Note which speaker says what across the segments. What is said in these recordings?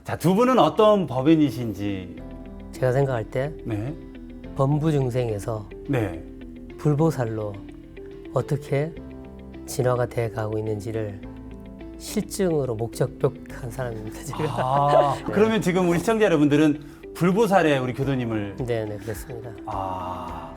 Speaker 1: 자, 두 분은 어떤 법인이신지.
Speaker 2: 제가 생각할 때
Speaker 1: 네.
Speaker 2: 범부중생에서
Speaker 1: 네.
Speaker 2: 불보살로 어떻게 진화가 돼 가고 있는지를 실증으로 목적벽한 사람입니다. 제가.
Speaker 1: 아, 그러면 지금 우리 시청자 여러분들은 불보살의 우리 교도님을.
Speaker 2: 네, 그렇습니다.
Speaker 1: 아,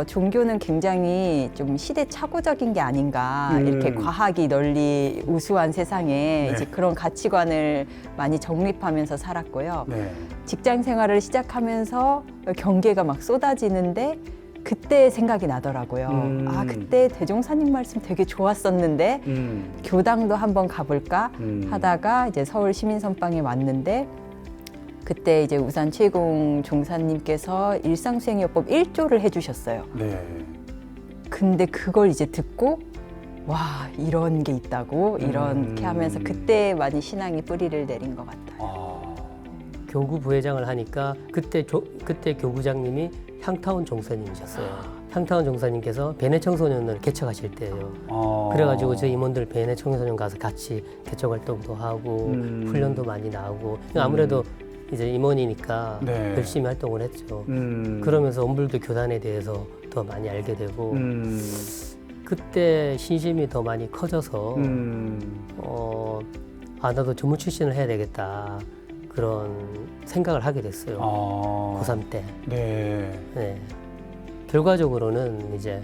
Speaker 3: 종교는 굉장히 좀 시대착오적인 게 아닌가. 이렇게 과학이 널리 우수한 세상에
Speaker 1: 네.
Speaker 3: 이제 그런 가치관을 많이 정립하면서 살았고요.
Speaker 1: 네.
Speaker 3: 직장 생활을 시작하면서 경계가 막 쏟아지는데 그때 생각이 나더라고요. 아, 그때 대종사님 말씀 되게 좋았었는데 교당도 한번 가볼까 하다가 이제 서울 시민선방에 왔는데 그때 이제 우산 최공 종사님께서 일상수행요법 1조를 해주셨어요.
Speaker 1: 네.
Speaker 3: 근데 그걸 이제 듣고 와, 이런 게 있다고 이렇게 하면서 그때 많이 신앙이 뿌리를 내린 것 같아요.
Speaker 1: 아,
Speaker 2: 교구 부회장을 하니까 그때 교구장님이 향타원 종사님이셨어요. 향타원 종사님께서 베네 청소년을 개척하실 때예요. 그래가지고 저희 임원들 베네 청소년 가서 같이 개척 활동도 하고 훈련도 많이 나오고 아무래도 이제 임원이니까
Speaker 1: 네.
Speaker 2: 열심히 활동을 했죠. 그러면서 엄불도 교단에 대해서 더 많이 알게 되고 그때 신심이 더 많이 커져서 나도 전무 출신을 해야 되겠다 그런 생각을 하게 됐어요. 고3 때.
Speaker 1: 네.
Speaker 2: 네. 결과적으로는 이제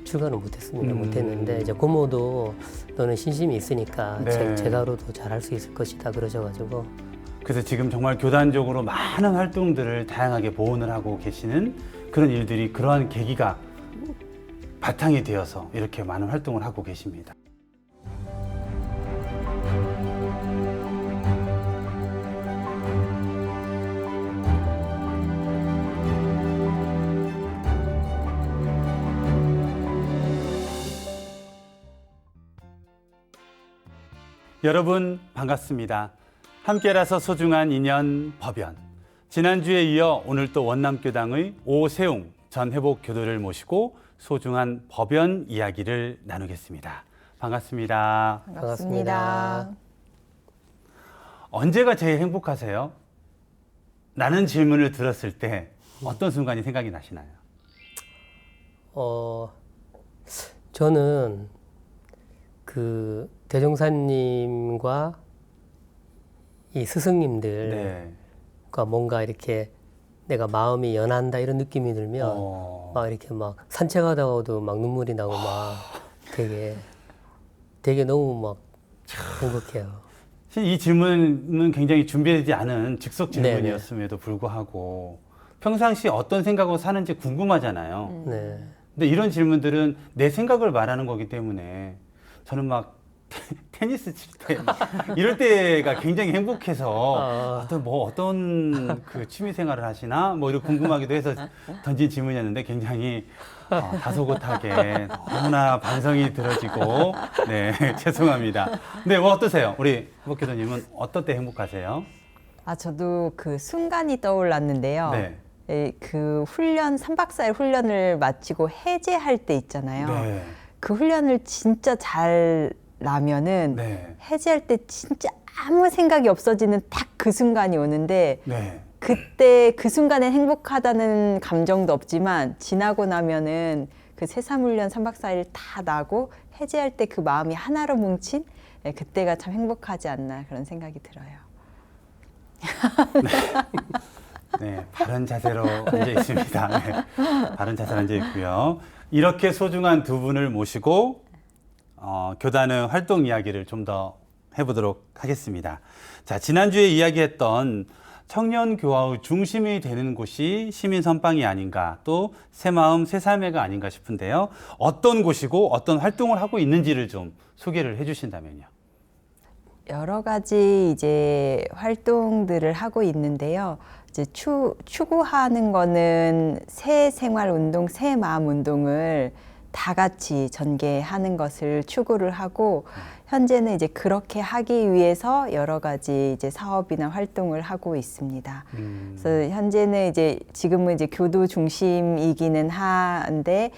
Speaker 2: 출가는 못했습니다. 못했는데 이제 고모도 너는 신심이 있으니까
Speaker 1: 네.
Speaker 2: 제가로도 잘할 수 있을 것이다 그러셔가지고.
Speaker 1: 그래서 지금 정말 교단적으로 많은 활동들을 다양하게 보온을 하고 계시는 그런 일들이 그러한 계기가 바탕이 되어서 이렇게 많은 활동을 하고 계십니다. 여러분 반갑습니다. 함께라서 소중한 인연 법연. 지난주에 이어 오늘 또 원남교당의 오세웅 전 회복교도를 모시고 소중한 법연 이야기를 나누겠습니다. 반갑습니다.
Speaker 2: 반갑습니다.
Speaker 1: 언제가 제일 행복하세요? 라는 질문을 들었을 때 어떤 순간이 생각이 나시나요?
Speaker 2: 저는 그 대종사님과 이 스승님들과
Speaker 1: 네.
Speaker 2: 뭔가 이렇게 내가 마음이 연한다 이런 느낌이 들면 막 이렇게 막 산책하다가도 막 눈물이 나고 막 되게 너무 막 행복해요.
Speaker 1: 이 질문은 굉장히 준비되지 않은 즉석
Speaker 2: 네네.
Speaker 1: 질문이었음에도 불구하고 평상시 어떤 생각으로 사는지 궁금하잖아요.
Speaker 2: 네.
Speaker 1: 근데 이런 질문들은 내 생각을 말하는 거기 때문에 저는 막 테니스 칠 때 이럴 때가 굉장히 행복해서 어떤 그 취미 생활을 하시나 뭐 이렇게 궁금하기도 해서 던진 질문이었는데 굉장히 다소곳하게 너무나 반성이 들어지고 네 죄송합니다. 네, 뭐 어떠세요? 우리 회복교도님은 어떨 때 행복하세요?
Speaker 3: 아, 저도 그 순간이 떠올랐는데요.
Speaker 1: 네.
Speaker 3: 그 훈련, 3박 4일 훈련을 마치고 해제할 때 있잖아요.
Speaker 1: 네.
Speaker 3: 그 훈련을 진짜 잘 나면은
Speaker 1: 네.
Speaker 3: 해제할 때 진짜 아무 생각이 없어지는 딱 그 순간이 오는데
Speaker 1: 네.
Speaker 3: 그때 그 순간에 행복하다는 감정도 없지만 지나고 나면은 그 새삼훈련 3박 4일 다 나고 해제할 때 그 마음이 하나로 뭉친 그때가 참 행복하지 않나 그런 생각이 들어요.
Speaker 1: 네, 바른 자세로 앉아 있습니다. 네, 바른 자세로 앉아 있고요. 이렇게 소중한 두 분을 모시고 교단의 활동 이야기를 좀 더 해보도록 하겠습니다. 자, 지난주에 이야기했던 청년 교화의 중심이 되는 곳이 시민 선방이 아닌가, 또 새마음 새삼회가 아닌가 싶은데요. 어떤 곳이고 어떤 활동을 하고 있는지를 좀 소개를 해주신다면요.
Speaker 3: 여러 가지 이제 활동들을 하고 있는데요. 이제 추구하는 거는 새 생활 운동, 새 마음 운동을 다 같이 전개하는 것을 추구를 하고 현재는 이제 그렇게 하기 위해서 여러 가지 이제 사업이나 활동을 하고 있습니다. 그래서 현재는 이제 지금은 이제 교도 중심이기는 한데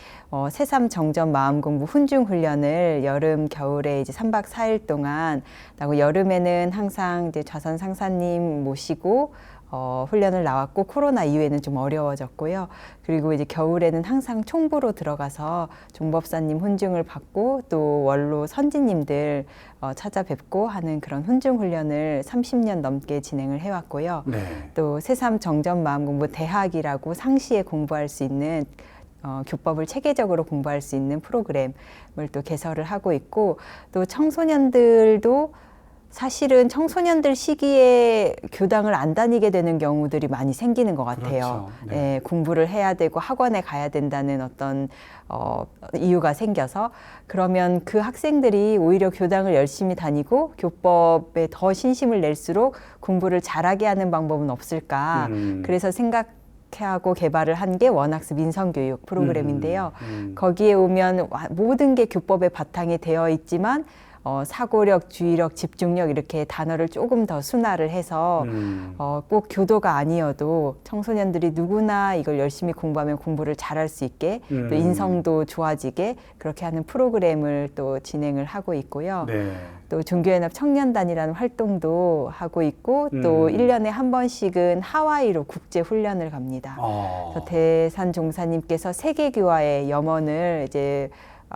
Speaker 3: 새삼 정전 마음 공부 훈중 훈련을 여름 겨울에 이제 3박 4일 동안 하고 여름에는 항상 이제 좌선 상사님 모시고 훈련을 나왔고 코로나 이후에는 좀 어려워졌고요. 그리고 이제 겨울에는 항상 총부로 들어가서 종법사님 훈증을 받고 또 원로 선지님들 찾아뵙고 하는 그런 훈증 훈련을 30년 넘게 진행을 해왔고요.
Speaker 1: 네.
Speaker 3: 또 새삼 정전 마음공부 대학이라고 상시에 공부할 수 있는 교법을 체계적으로 공부할 수 있는 프로그램을 또 개설을 하고 있고 또 청소년들도 사실은 청소년들 시기에 교당을 안 다니게 되는 경우들이 많이 생기는 것 같아요.
Speaker 1: 그렇죠. 네.
Speaker 3: 네, 공부를 해야 되고 학원에 가야 된다는 어떤 이유가 생겨서 그러면 그 학생들이 오히려 교당을 열심히 다니고 교법에 더 신심을 낼수록 공부를 잘하게 하는 방법은 없을까. 그래서 생각하고 개발을 한 게 원학습 인성교육 프로그램인데요. 거기에 오면 모든 게 교법의 바탕이 되어 있지만 사고력, 주의력, 집중력 이렇게 단어를 조금 더 순화를 해서 꼭 교도가 아니어도 청소년들이 누구나 이걸 열심히 공부하면 공부를 잘할 수 있게 또 인성도 좋아지게 그렇게 하는 프로그램을 또 진행을 하고 있고요.
Speaker 1: 네.
Speaker 3: 또 종교연합 청년단이라는 활동도 하고 있고 또 1년에 한 번씩은 하와이로 국제훈련을 갑니다. 그래서 대산 종사님께서 세계교화의 염원을 이제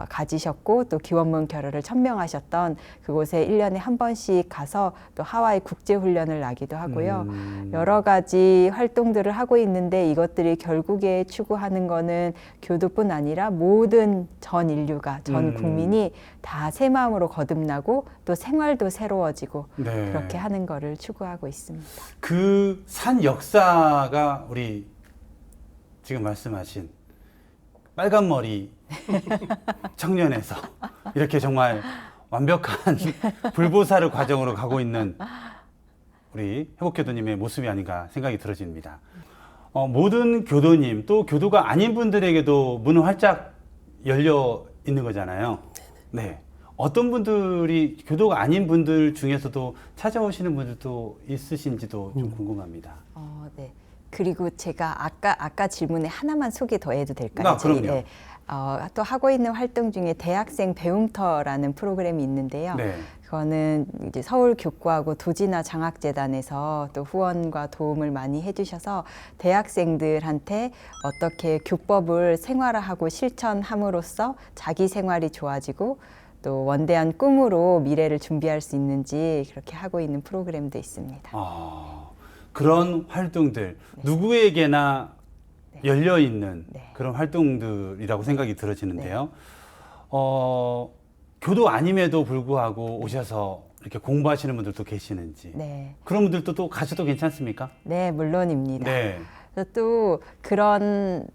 Speaker 3: 가지셨고 또 기원문 결혈을 천명하셨던 그곳에 1년에 한 번씩 가서 또 하와이 국제훈련을 나기도 하고요. 여러 가지 활동들을 하고 있는데 이것들이 결국에 추구하는 거는 교도뿐 아니라 모든 전 인류가 전 국민이 다 새 마음으로 거듭나고 또 생활도 새로워지고
Speaker 1: 네.
Speaker 3: 그렇게 하는 거를 추구하고 있습니다.
Speaker 1: 그 산 역사가 우리 지금 말씀하신 빨간 머리 청년에서 이렇게 정말 완벽한 불보살의 과정으로 가고 있는 우리 회복교도님의 모습이 아닌가 생각이 들어집니다. 모든 교도님 또 교도가 아닌 분들에게도 문은 활짝 열려 있는 거잖아요. 네. 어떤 분들이 교도가 아닌 분들 중에서도 찾아오시는 분들도 있으신지도 좀 궁금합니다.
Speaker 3: 네. 그리고 제가 아까 질문에 하나만 소개 더 해도 될까요?
Speaker 1: 그럼요.
Speaker 3: 네. 또 하고 있는 활동 중에 대학생 배움터라는 프로그램이 있는데요.
Speaker 1: 네.
Speaker 3: 그거는 이제 서울교구하고 도지나 장학재단에서 또 후원과 도움을 많이 해주셔서 대학생들한테 어떻게 교법을 생활화하고 실천함으로써 자기 생활이 좋아지고 또 원대한 꿈으로 미래를 준비할 수 있는지 그렇게 하고 있는 프로그램도 있습니다.
Speaker 1: 그런 활동들 누구에게나 열려 있는 그런 활동들이라고 생각이 들어지는데요. 교도 아님에도 불구하고 오셔서 이렇게 공부하시는 분들도 계시는지 그런 분들도 또 가셔도 괜찮습니까?
Speaker 3: 네, 물론입니다.
Speaker 1: 네.
Speaker 3: 그래서 또 그런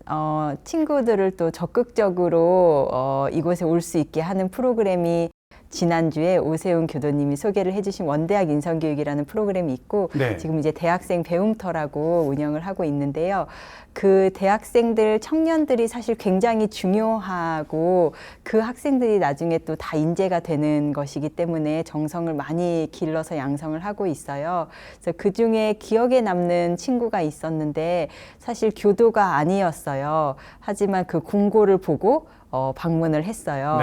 Speaker 3: 친구들을 또 적극적으로 이곳에 올 수 있게 하는 프로그램이 지난주에 오세훈 교도님이 소개를 해주신 원대학 인성교육이라는 프로그램이 있고 지금 이제 대학생 배움터라고 운영을 하고 있는데요. 그 대학생들, 청년들이 사실 굉장히 중요하고 그 학생들이 나중에 또 다 인재가 되는 것이기 때문에 정성을 많이 길러서 양성을 하고 있어요. 그래서 그 중에 기억에 남는 친구가 있었는데 사실 교도가 아니었어요. 하지만 그 공고를 보고 방문을 했어요.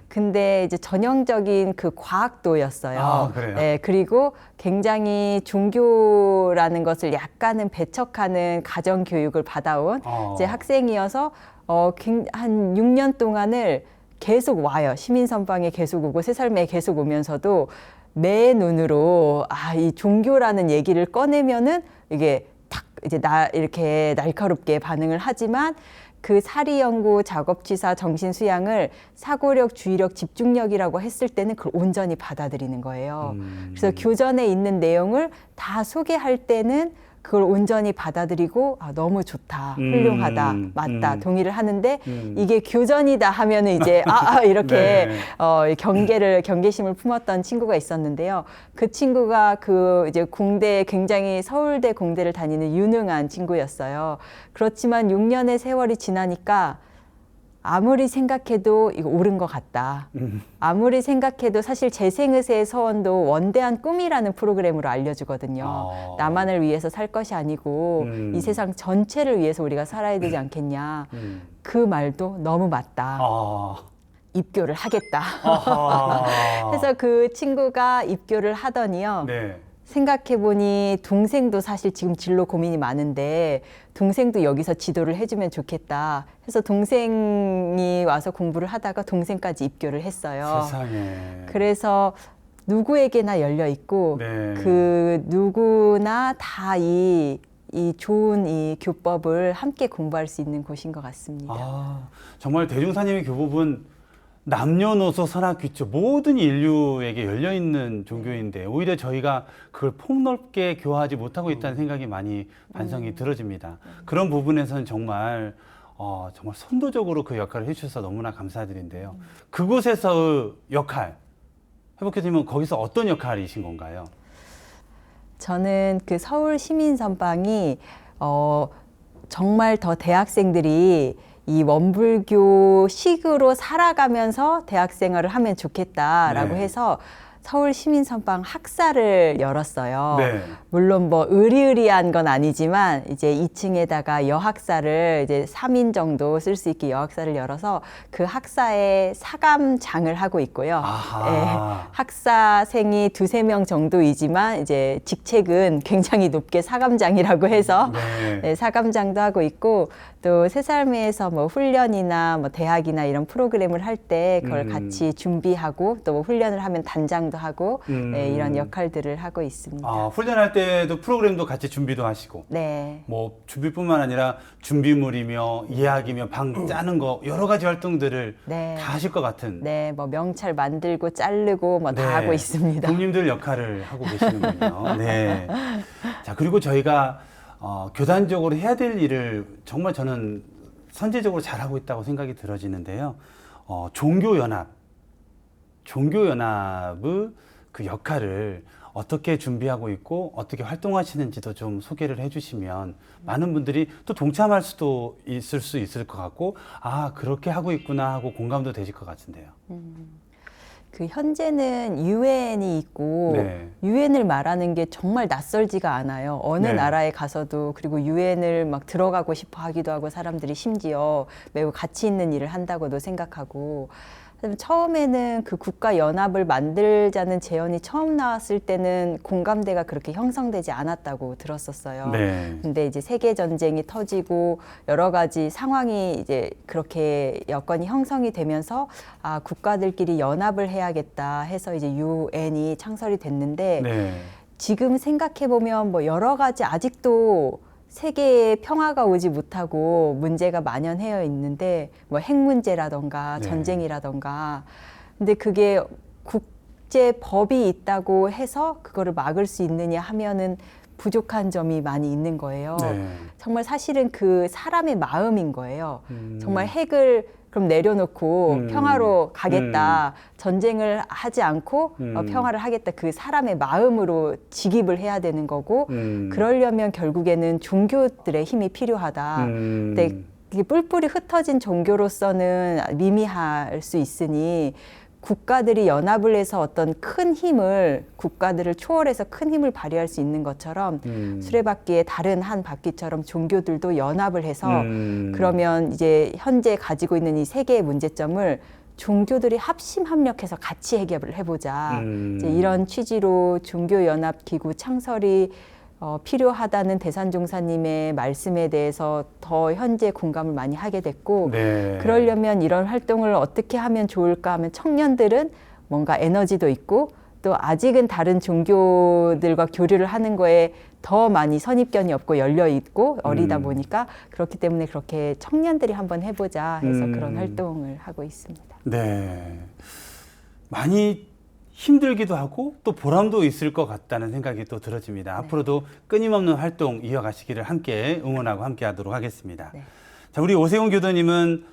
Speaker 3: 근데 이제 전형적인 그 과학도였어요.
Speaker 1: 그래요?
Speaker 3: 네, 그리고 굉장히 종교라는 것을 약간은 배척하는 가정 교육을 받아온 이제 학생이어서 한 6년 동안을 계속 와요. 시민선방에 계속 오고 새살매에 계속 오면서도 매 눈으로 이 종교라는 얘기를 꺼내면은 이게 탁 이제 이렇게 날카롭게 반응을 하지만 그 사리 연구, 작업취사, 정신 수양을 사고력, 주의력, 집중력이라고 했을 때는 그걸 온전히 받아들이는 거예요. 그래서 교전에 있는 내용을 다 소개할 때는 그걸 온전히 받아들이고 너무 좋다, 훌륭하다, 맞다, 동의를 하는데 이게 교전이다 하면은 이제 이렇게 경계심을 품었던 친구가 있었는데요. 그 친구가 그 이제 굉장히 서울대 공대를 다니는 유능한 친구였어요. 그렇지만 6년의 세월이 지나니까 아무리 생각해도 이거 옳은 것 같다. 아무리 생각해도 사실 재생의사의 서원도 원대한 꿈이라는 프로그램으로 알려주거든요. 나만을 위해서 살 것이 아니고 이 세상 전체를 위해서 우리가 살아야 되지 않겠냐. 그 말도 너무 맞다. 입교를 하겠다. 그래서 그 친구가 입교를 하더니요.
Speaker 1: 네.
Speaker 3: 생각해보니 동생도 사실 지금 진로 고민이 많은데 동생도 여기서 지도를 해주면 좋겠다 해서 동생이 와서 공부를 하다가 동생까지 입교를 했어요.
Speaker 1: 세상에.
Speaker 3: 그래서 누구에게나 열려 있고
Speaker 1: 네.
Speaker 3: 그 누구나 다 이 좋은 이 교법을 함께 공부할 수 있는 곳인 것 같습니다.
Speaker 1: 정말 대종사님의 교법은 남녀노소 선악귀초 모든 인류에게 열려있는 종교인데 오히려 저희가 그걸 폭넓게 교화하지 못하고 있다는 생각이 많이 반성이 들어집니다. 그런 부분에서는 정말 정말 선도적으로 그 역할을 해주셔서 너무나 감사드린데요. 그곳에서의 역할, 회복교수님은 거기서 어떤 역할이신 건가요?
Speaker 3: 저는 그 서울 시민선방이 정말 더 대학생들이 이 원불교식으로 살아가면서 대학 생활을 하면 좋겠다라고
Speaker 1: 네.
Speaker 3: 해서 서울 시민선방 학사를 열었어요.
Speaker 1: 네.
Speaker 3: 물론 뭐 의리의리한 건 아니지만 이제 2층에다가 여학사를 이제 3인 정도 쓸 수 있게 여학사를 열어서 그 학사에 사감장을 하고 있고요. 네, 학사생이 2~3명 정도이지만 이제 직책은 굉장히 높게 사감장이라고 해서
Speaker 1: 네.
Speaker 3: 네, 사감장도 하고 있고 또 새삶에서 뭐 훈련이나 뭐 대학이나 이런 프로그램을 할 때 그걸 같이 준비하고 또 뭐 훈련을 하면 단장도 하고 네, 이런 역할들을 하고 있습니다.
Speaker 1: 훈련할 때도 프로그램도 같이 준비도 하시고
Speaker 3: 네.
Speaker 1: 뭐 준비뿐만 아니라 준비물이며 이야기며 방 짜는 거 여러 가지 활동들을
Speaker 3: 네.
Speaker 1: 다 하실 것 같은
Speaker 3: 네, 뭐 명찰 만들고 자르고 뭐 다
Speaker 1: 네.
Speaker 3: 하고 있습니다.
Speaker 1: 국님들 역할을 하고 계시는군요. 네. 자, 그리고 저희가 교단적으로 해야 될 일을 정말 저는 선제적으로 잘하고 있다고 생각이 들어지는데요. 종교연합의 그 역할을 어떻게 준비하고 있고 어떻게 활동하시는지도 좀 소개를 해주시면 많은 분들이 또 동참할 수도 있을 수 있을 것 같고 그렇게 하고 있구나 하고 공감도 되실 것 같은데요.
Speaker 3: 그 현재는 유엔이 있고
Speaker 1: 네.
Speaker 3: 유엔을 말하는 게 정말 낯설지가 않아요. 어느
Speaker 1: 네.
Speaker 3: 나라에 가서도 그리고 유엔을 막 들어가고 싶어 하기도 하고 사람들이 심지어 매우 가치 있는 일을 한다고도 생각하고 처음에는 그 국가연합을 만들자는 제언이 처음 나왔을 때는 공감대가 그렇게 형성되지 않았다고 들었었어요.
Speaker 1: 네.
Speaker 3: 근데 이제 세계전쟁이 터지고 여러 가지 상황이 이제 그렇게 여건이 형성이 되면서 국가들끼리 연합을 해야겠다 해서 이제 유엔이 창설이 됐는데
Speaker 1: 네.
Speaker 3: 지금 생각해보면 뭐 여러 가지 아직도 세계에 평화가 오지 못하고 문제가 만연해어 있는데 뭐 핵 문제라던가
Speaker 1: 네.
Speaker 3: 전쟁이라던가 근데 그게 국제법이 있다고 해서 그거를 막을 수 있느냐 하면은 부족한 점이 많이 있는 거예요.
Speaker 1: 네.
Speaker 3: 정말 사실은 그 사람의 마음인 거예요. 정말 핵을 그럼 내려놓고 평화로 가겠다. 전쟁을 하지 않고 평화를 하겠다. 그 사람의 마음으로 직입을 해야 되는 거고 그러려면 결국에는 종교들의 힘이 필요하다. 근데 이게 뿔뿔이 흩어진 종교로서는 미미할 수 있으니 국가들이 연합을 해서 어떤 큰 힘을 국가들을 초월해서 큰 힘을 발휘할 수 있는 것처럼 수레바퀴의 다른 한 바퀴처럼 종교들도 연합을 해서 그러면 이제 현재 가지고 있는 이 세계의 문제점을 종교들이 합심 합력해서 같이 해결을 해보자. 이제 이런 취지로 종교연합기구 창설이 필요하다는 대산종사님의 말씀에 대해서 더 현재 공감을 많이 하게 됐고
Speaker 1: 네.
Speaker 3: 그러려면 이런 활동을 어떻게 하면 좋을까 하면 청년들은 뭔가 에너지도 있고 또 아직은 다른 종교들과 교류를 하는 거에 더 많이 선입견이 없고 열려 있고 어리다 보니까 그렇기 때문에 그렇게 청년들이 한번 해보자 해서 그런 활동을 하고 있습니다.
Speaker 1: 네. 많이 힘들기도 하고 또 보람도 있을 것 같다는 생각이 또 들어집니다.
Speaker 3: 네.
Speaker 1: 앞으로도 끊임없는 활동 이어가시기를 함께 응원하고 함께 하도록 하겠습니다.
Speaker 3: 네.
Speaker 1: 자, 우리 오세훈 교도님은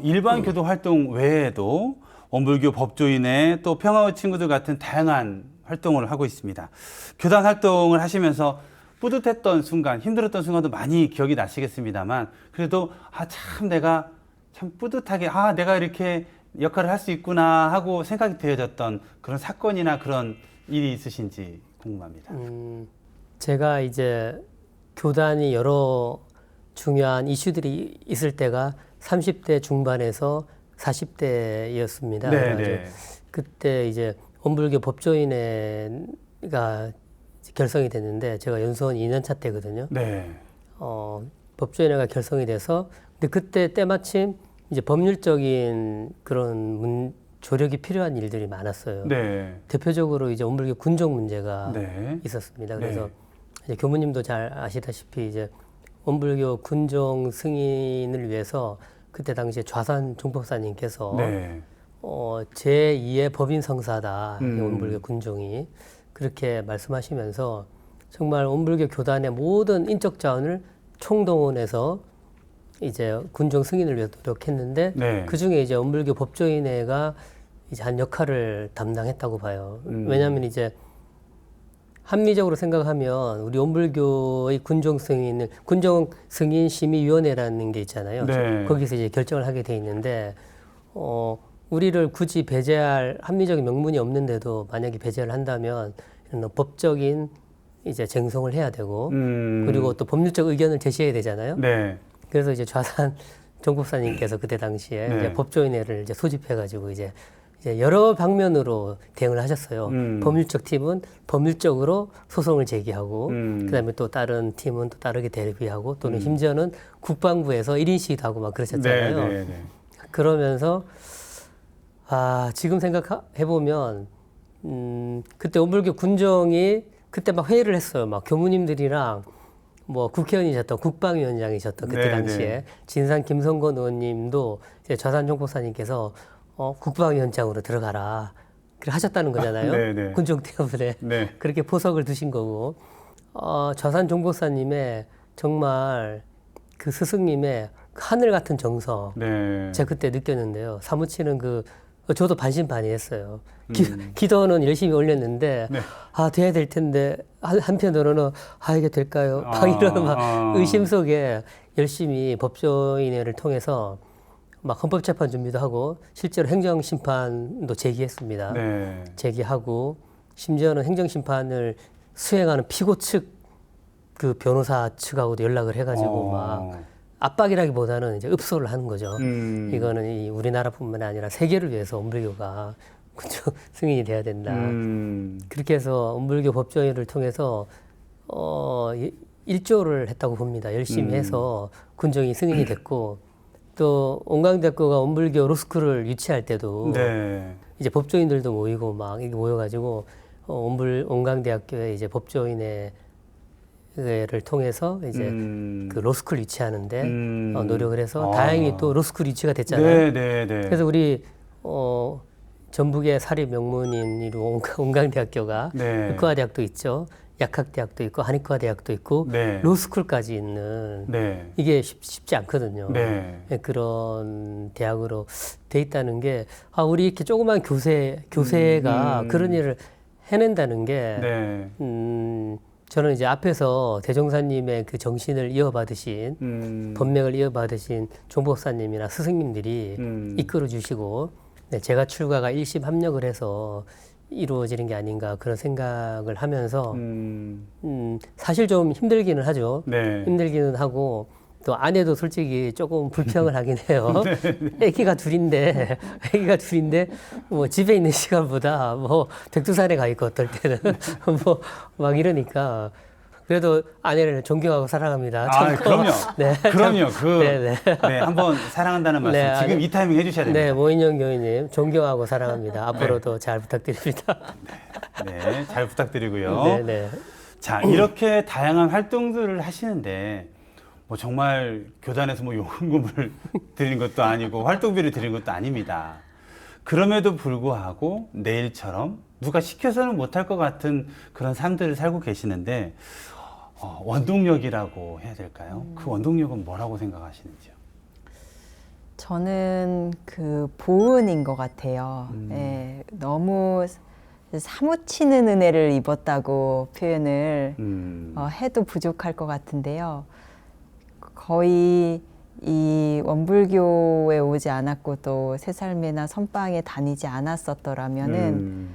Speaker 1: 일반 교도 활동 외에도 원불교 법조인회 또 평화의 친구들 같은 다양한 활동을 하고 있습니다. 교단 활동을 하시면서 뿌듯했던 순간, 힘들었던 순간도 많이 기억이 나시겠습니다만 그래도 참 내가 참 뿌듯하게 내가 이렇게 역할을 할 수 있구나 하고 생각이 되어졌던 그런 사건이나 그런 일이 있으신지 궁금합니다.
Speaker 2: 제가 이제 교단이 여러 중요한 이슈들이 있을 때가 30대 중반에서 40대였습니다.
Speaker 1: 네.
Speaker 2: 그때 이제 원불교 법조인회가 결성이 됐는데 제가 연수원 2년차 때거든요.
Speaker 1: 네.
Speaker 2: 법조인회가 결성이 돼서 근데 그때 때마침 이제 법률적인 그런 조력이 필요한 일들이 많았어요.
Speaker 1: 네.
Speaker 2: 대표적으로 이제 원불교 군종 문제가
Speaker 1: 네.
Speaker 2: 있었습니다. 그래서
Speaker 1: 네.
Speaker 2: 이제 교무님도 잘 아시다시피 이제 원불교 군종 승인을 위해서 그때 당시에 좌산 종법사님께서
Speaker 1: 네.
Speaker 2: 제2의 법인 성사다.
Speaker 1: 음.
Speaker 2: 원불교 군종이 그렇게 말씀하시면서 정말 원불교 교단의 모든 인적 자원을 총동원해서 이제 군종 승인을 위해 노력했는데
Speaker 1: 네.
Speaker 2: 그 중에 이제 원불교 법조인회가 이제 한 역할을 담당했다고 봐요. 왜냐하면 이제 합리적으로 생각하면 우리 원불교의 군종 승인 심의위원회라는 게 있잖아요.
Speaker 1: 네.
Speaker 2: 거기서 이제 결정을 하게 돼 있는데 우리를 굳이 배제할 합리적인 명분이 없는데도 만약에 배제를 한다면 이런 법적인 이제 쟁송을 해야 되고 그리고 또 법률적 의견을 제시해야 되잖아요.
Speaker 1: 네.
Speaker 2: 그래서 이제 좌산 종법사님께서 그때 당시에
Speaker 1: 네.
Speaker 2: 이제 법조인회를 이제 소집해가지고 이제 여러 방면으로 대응을 하셨어요. 법률적 팀은 법률적으로 소송을 제기하고, 그다음에 또 다른 팀은 또 다르게 대비하고, 또는 심지어는 국방부에서 1인 시위도 하고 막 그러셨잖아요.
Speaker 1: 네.
Speaker 2: 그러면서 지금 생각해 보면 그때 원불교 군종이 그때 막 회의를 했어요. 막 교무님들이랑 뭐 국회의원이셨던 국방위원장이셨던 그때
Speaker 1: 네,
Speaker 2: 당시에
Speaker 1: 네.
Speaker 2: 진산 김성건 의원님도 이제 좌산 종법사님께서 국방위원장으로 들어가라 그렇게 하셨다는 거잖아요.
Speaker 1: 네.
Speaker 2: 군종 때문에
Speaker 1: 네.
Speaker 2: 그렇게 포석을 두신 거고 좌산 종법사님의 정말 그 스승님의 하늘 같은 정성
Speaker 1: 네.
Speaker 2: 제가 그때 느꼈는데요. 사무치는 저도 반신반의했어요. 기도는 열심히 올렸는데
Speaker 1: 네.
Speaker 2: 돼야 될 텐데 한편으로는 이게 될까요? 막 이런 막 의심 속에 열심히 법조인회를 통해서 막 헌법재판 준비도 하고 실제로 행정심판도 제기했습니다.
Speaker 1: 네.
Speaker 2: 제기하고 심지어는 행정심판을 수행하는 피고 측 그 변호사 측하고도 연락을 해가지고 막 압박이라기보다는 이제 읍소를 하는 거죠. 이거는 이 우리나라뿐만 아니라 세계를 위해서 원불교가 군종 승인이 돼야 된다. 그렇게 해서 원불교 법조인을 통해서 일조를 했다고 봅니다. 열심히 해서 군종이 승인이 됐고 또 온강대학교가 원불교 로스쿨을 유치할 때도
Speaker 1: 네.
Speaker 2: 이제 법조인들도 모이고 막 이렇게 모여가지고 온강대학교에 이제 법조인회를 통해서 이제 그 로스쿨 유치하는데 노력을 해서 다행히 또 로스쿨 유치가 됐잖아요.
Speaker 1: 네.
Speaker 2: 그래서 우리 전북의 사립 명문인 온강대학교가
Speaker 1: 네.
Speaker 2: 의과대학도 있죠. 약학대학도 있고 한의과대학도 있고
Speaker 1: 네.
Speaker 2: 로스쿨까지 있는
Speaker 1: 네.
Speaker 2: 이게 쉽지 않거든요.
Speaker 1: 네.
Speaker 2: 그런 대학으로 돼 있다는 게 우리 이렇게 조그만 교세가 그런 일을 해낸다는 게
Speaker 1: 네.
Speaker 2: 저는 이제 앞에서 대종사님의 그 정신을 이어받으신 법맥을 이어받으신 종법사님이나 스승님들이 이끌어 주시고 제가 출가가 일심합력을 해서 이루어지는 게 아닌가 그런 생각을 하면서 사실 좀 힘들기는 하죠.
Speaker 1: 네.
Speaker 2: 힘들기는 하고 또 아내도 솔직히 조금 불평을 하긴 해요. 아기가 둘인데 뭐 집에 있는 시간보다 뭐 백두산에 가 있고 어떨 때는 뭐 막 이러니까 그래도 아내를 존경하고 사랑합니다.
Speaker 1: 그럼요.
Speaker 2: 네.
Speaker 1: 그럼요.
Speaker 2: 네.
Speaker 1: 한번 사랑한다는 말씀
Speaker 2: 네,
Speaker 1: 지금 이 타이밍 해주셔야 됩니다.
Speaker 2: 네, 모인영 교인님 존경하고 사랑합니다. 앞으로도 잘 부탁드립니다.
Speaker 1: 네, 잘 부탁드리고요.
Speaker 2: 네.
Speaker 1: 자, 이렇게 다양한 활동들을 하시는데 뭐 정말 교단에서 뭐 요금을 드리는 것도 아니고 활동비를 드리는 것도 아닙니다. 그럼에도 불구하고 내일처럼 누가 시켜서는 못할 것 같은 그런 삶들을 살고 계시는데 원동력이라고 해야 될까요? 그 원동력은 뭐라고 생각하시는지요?
Speaker 3: 저는 그 보은인 것 같아요. 예, 너무 사무치는 은혜를 입었다고 표현을 해도 부족할 것 같은데요. 거의 이 원불교에 오지 않았고 또 새살매나 선방에 다니지 않았었더라면은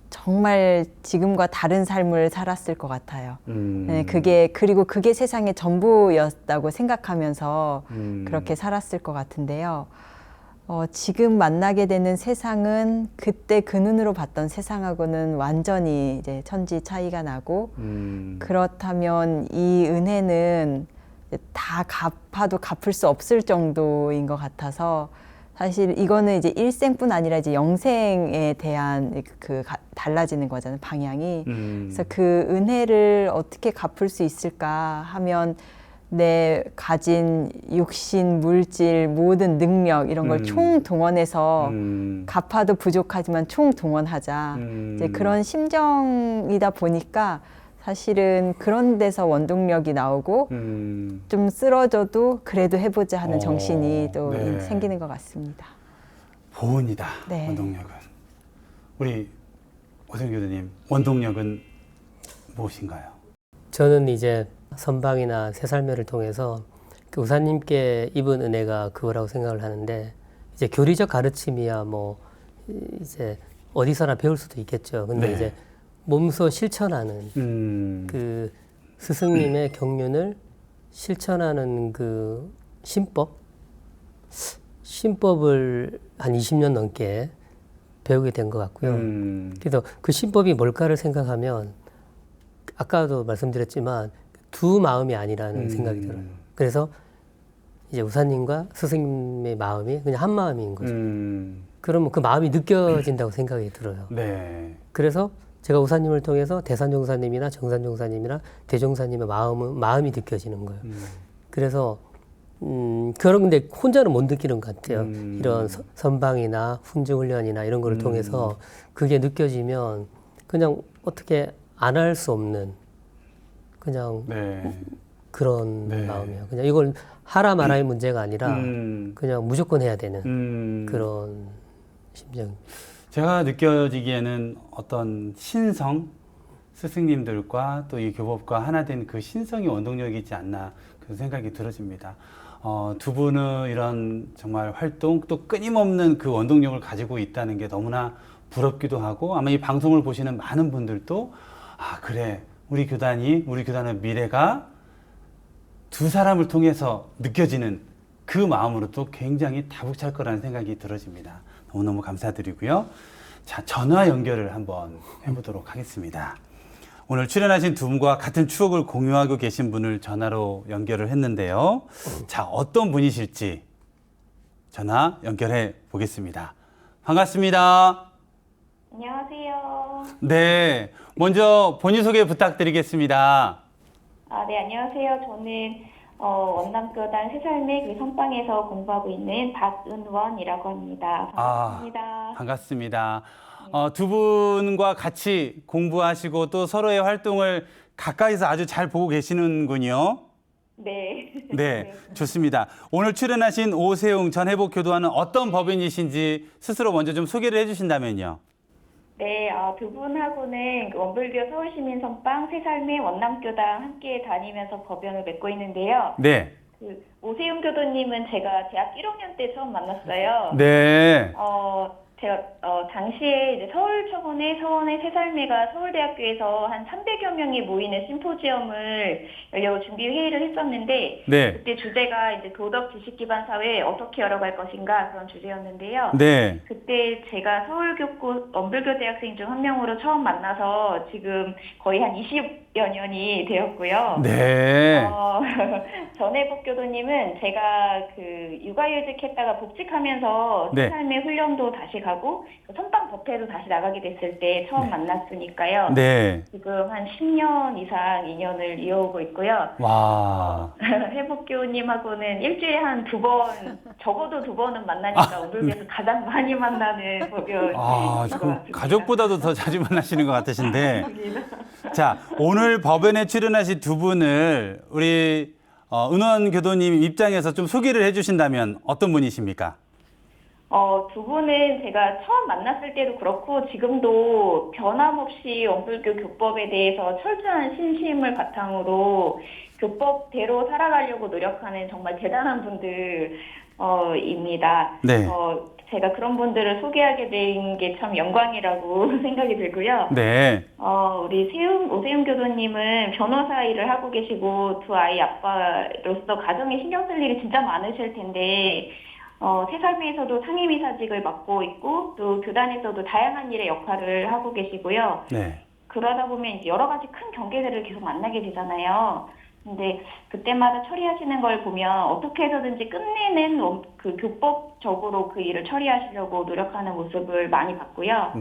Speaker 3: 정말 지금과 다른 삶을 살았을 것 같아요. 네, 그리고 그게 세상의 전부였다고 생각하면서 그렇게 살았을 것 같은데요. 지금 만나게 되는 세상은 그때 그 눈으로 봤던 세상하고는 완전히 이제 천지 차이가 나고 그렇다면 이 은혜는 다 갚아도 갚을 수 없을 정도인 것 같아서 사실 이거는 이제 일생뿐 아니라 이제 영생에 대한 달라지는 거잖아요, 방향이. 그래서 그 은혜를 어떻게 갚을 수 있을까 하면 내 가진 육신, 물질, 모든 능력 이런 걸 총동원해서 갚아도 부족하지만 총동원하자. 이제 그런 심정이다 보니까 사실은 그런 데서 원동력이 나오고 좀 쓰러져도 그래도 해보자 하는 정신이 또
Speaker 1: 네.
Speaker 3: 생기는 것 같습니다.
Speaker 1: 보은이다.
Speaker 3: 네.
Speaker 1: 원동력은. 우리 오세훈 교수님, 원동력은 무엇인가요?
Speaker 2: 저는 이제 선방이나 새살매를 통해서 그 우사님께 입은 은혜가 그거라고 생각을 하는데 이제 교리적 가르침이야 뭐 이제 어디서나 배울 수도 있겠죠. 근데
Speaker 1: 네.
Speaker 2: 이제 몸소 실천하는 그 스승님의 경륜을 실천하는 그 신법을 한 20년 넘게 배우게 된 것 같고요. 그래서 그 신법이 뭘까를 생각하면 아까도 말씀드렸지만 두 마음이 아니라는 생각이 들어요. 그래서 이제 우사님과 스승님의 마음이 그냥 한 마음인 거죠. 그러면 그 마음이 느껴진다고 생각이 들어요.
Speaker 1: 네.
Speaker 2: 그래서 제가 우사님을 통해서 대산종사님이나 정산종사님이나 대종사님의 마음이 느껴지는 거예요. 그래서 그런데 혼자는 못 느끼는 것 같아요. 이런 선방이나 훈증훈련이나 이런 거를 통해서 그게 느껴지면 그냥 어떻게 안 할 수 없는 그냥
Speaker 1: 네.
Speaker 2: 그런
Speaker 1: 네.
Speaker 2: 마음이에요. 그냥 이걸 하라 마라의 문제가 아니라 그냥 무조건 해야 되는 그런 심정입니다.
Speaker 1: 제가 느껴지기에는 어떤 신성, 스승님들과 또 이 교법과 하나 된 그 신성이 원동력이지 않나 그런 생각이 들어집니다. 두 분은 이런 정말 활동 또 끊임없는 그 원동력을 가지고 있다는 게 너무나 부럽기도 하고 아마 이 방송을 보시는 많은 분들도 아 그래 우리 교단의 미래가 두 사람을 통해서 느껴지는 그 마음으로 또 굉장히 다복찰 거라는 생각이 들어집니다. 너무너무 감사드리고요. 자, 전화 연결을 한번 해보도록 하겠습니다. 오늘 출연하신 두 분과 같은 추억을 공유하고 계신 분을 전화로 연결을 했는데요. 자, 어떤 분이실지 전화 연결해 보겠습니다. 반갑습니다.
Speaker 4: 안녕하세요.
Speaker 1: 네, 먼저 본인 소개 부탁드리겠습니다.
Speaker 4: 네, 안녕하세요. 저는 원남교단 새살매 그리고 선방에서 공부하고 있는 박은원이라고 합니다. 반갑습니다.
Speaker 1: 반갑습니다. 두 분과 같이 공부하시고 또 서로의 활동을 가까이서 아주 잘 보고 계시는군요.
Speaker 4: 네.
Speaker 1: 네, 좋습니다. 오늘 출연하신 오세웅 전 회복교도관은 어떤 법인이신지 스스로 먼저 좀 소개를 해주신다면요.
Speaker 4: 네, 두 분하고는 원불교 서울시민 선방 새살매 원남교당 함께 다니면서 법연을 맺고 있는데요.
Speaker 1: 네.
Speaker 4: 오세훈 교도님은 제가 대학 1학년 때 처음 만났어요.
Speaker 1: 네.
Speaker 4: 제가 당시에 이제 서울초원의 새살매가 서울대학교에서 한 300여 명이 모이는 심포지엄을 열려고 준비 회의를 했었는데
Speaker 1: 네.
Speaker 4: 그때 주제가 이제 도덕 지식 기반 사회 어떻게 열어갈 것인가 그런 주제였는데요.
Speaker 1: 네.
Speaker 4: 그때 제가 원불교 대학생 중 한 명으로 처음 만나서 지금 거의 한 20여 년이 되었고요.
Speaker 1: 네.
Speaker 4: 전혜복 교도님은 제가 육아휴직했다가 복직하면서
Speaker 1: 네.
Speaker 4: 삶의 훈련도 다시 가고 선방 법회도 다시 나가게 됐을 때 처음 만났으니까요.
Speaker 1: 네.
Speaker 4: 지금 한 10년 이상 인연을 이어오고 있고요.
Speaker 1: 와.
Speaker 4: 회복 교우님하고는 일주일에 한 2번, 적어도 2번은 만나니까 원불교에서 가장 많이 만나는 법연인 것 같습니다.
Speaker 1: 가족보다도 더 자주 만나시는 것 같으신데. 자, 오늘 법연에 출연하신 두 분을 우리 은원 교도님 입장에서 좀 소개를 해주신다면 어떤 분이십니까?
Speaker 4: 두 분은 제가 처음 만났을 때도 그렇고 지금도 변함없이 원불교 교법에 대해서 철저한 신심을 바탕으로 교법대로 살아가려고 노력하는 정말 대단한 분들입니다.
Speaker 1: 네.
Speaker 4: 제가 그런 분들을 소개하게 된 게 참 영광이라고 생각이 들고요.
Speaker 1: 네.
Speaker 4: 우리 오세훈 교도님은 변호사 일을 하고 계시고 두 아이 아빠로서 가정에 신경 쓸 일이 진짜 많으실 텐데 새살매에서도 상임이사직을 맡고 있고 또 교단에서도 다양한 일의 역할을 하고 계시고요.
Speaker 1: 네.
Speaker 4: 그러다 보면 이제 여러 가지 큰 경계들을 계속 만나게 되잖아요. 근데 그때마다 처리하시는 걸 보면 어떻게 해서든지 끝내는 그 교법적으로 그 일을 처리하시려고 노력하는 모습을 많이 봤고요.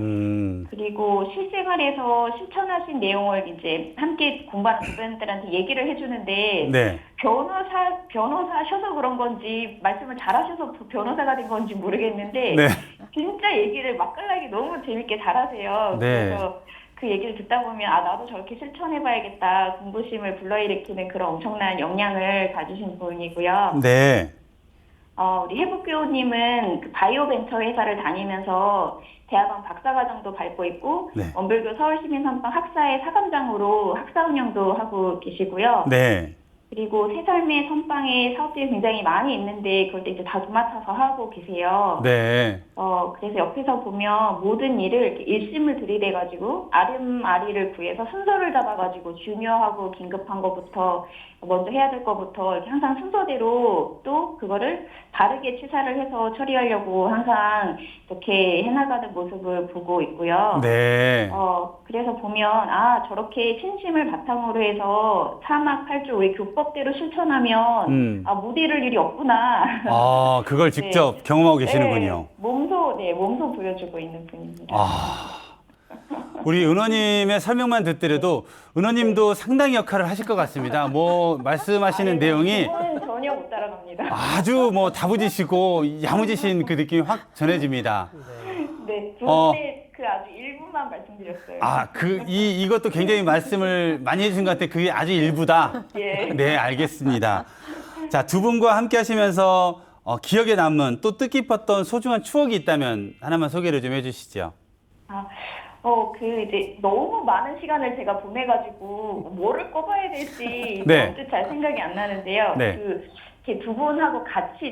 Speaker 4: 그리고 실생활에서 실천하신 내용을 이제 함께 공부하는 후배들한테 얘기를 해주는데
Speaker 1: 네.
Speaker 4: 변호사셔서 그런 건지 말씀을 잘하셔서 변호사가 된 건지 모르겠는데
Speaker 1: 네.
Speaker 4: 진짜 얘기를 맛깔나게 너무 재밌게 잘하세요.
Speaker 1: 네.
Speaker 4: 그래서 그 얘기를 듣다 보면 나도 저렇게 실천해봐야겠다 공부심을 불러일으키는 그런 엄청난 역량을 가지신 분이고요.
Speaker 1: 네.
Speaker 4: 우리 해북교우님은 그 바이오벤처 회사를 다니면서 대학원 박사과정도 밟고 있고
Speaker 1: 네.
Speaker 4: 원불교 서울시민선방 학사의 사감장으로 학사 운영도 하고 계시고요.
Speaker 1: 네.
Speaker 4: 그리고 새살매 선방에 사업들이 굉장히 많이 있는데 그걸 이제 다 도맡아서 하고 계세요.
Speaker 1: 네.
Speaker 4: 그래서 옆에서 보면 모든 일을 이렇게 일심을 들이대가지고 아름아리를 구해서 순서를 잡아가지고 중요하고 긴급한 것부터 먼저 해야 될 것부터 이렇게 항상 순서대로 또 그거를 바르게 취사를 해서 처리하려고 항상 이렇게 해나가는 모습을 보고 있고요.
Speaker 1: 네.
Speaker 4: 그래서 보면 저렇게 신심을 바탕으로 해서 사막 8조 우리 교법대로 실천하면 못 이룰 일이 없구나.
Speaker 1: 그걸 직접 경험하고 계시는군요.
Speaker 4: 몸소 보여주고 있는 분입니다.
Speaker 1: 우리 은호님의 설명만 듣더라도 은호님도 상당히 역할을 하실 것 같습니다. 뭐 말씀하시는 내용이
Speaker 4: 저는 전혀 못 따라갑니다.
Speaker 1: 아주 뭐 다부지시고 야무지신 그 느낌이 확 전해집니다.
Speaker 4: 네, 두 분의 그 아주 일부만 말씀드렸어요.
Speaker 1: 이것도 굉장히 말씀을 많이 해주신 것 같아요. 그게 아주 일부다.
Speaker 4: 예.
Speaker 1: 네, 알겠습니다. 자, 두 분과 함께 하시면서 기억에 남는 또 뜻깊었던 소중한 추억이 있다면 하나만 소개를 좀 해주시죠.
Speaker 4: 이제 너무 많은 시간을 제가 보내가지고 뭐를 꼽아야 될지
Speaker 1: 네.
Speaker 4: 언뜻 잘 생각이 안 나는데요.
Speaker 1: 네.
Speaker 4: 이렇게 두 분하고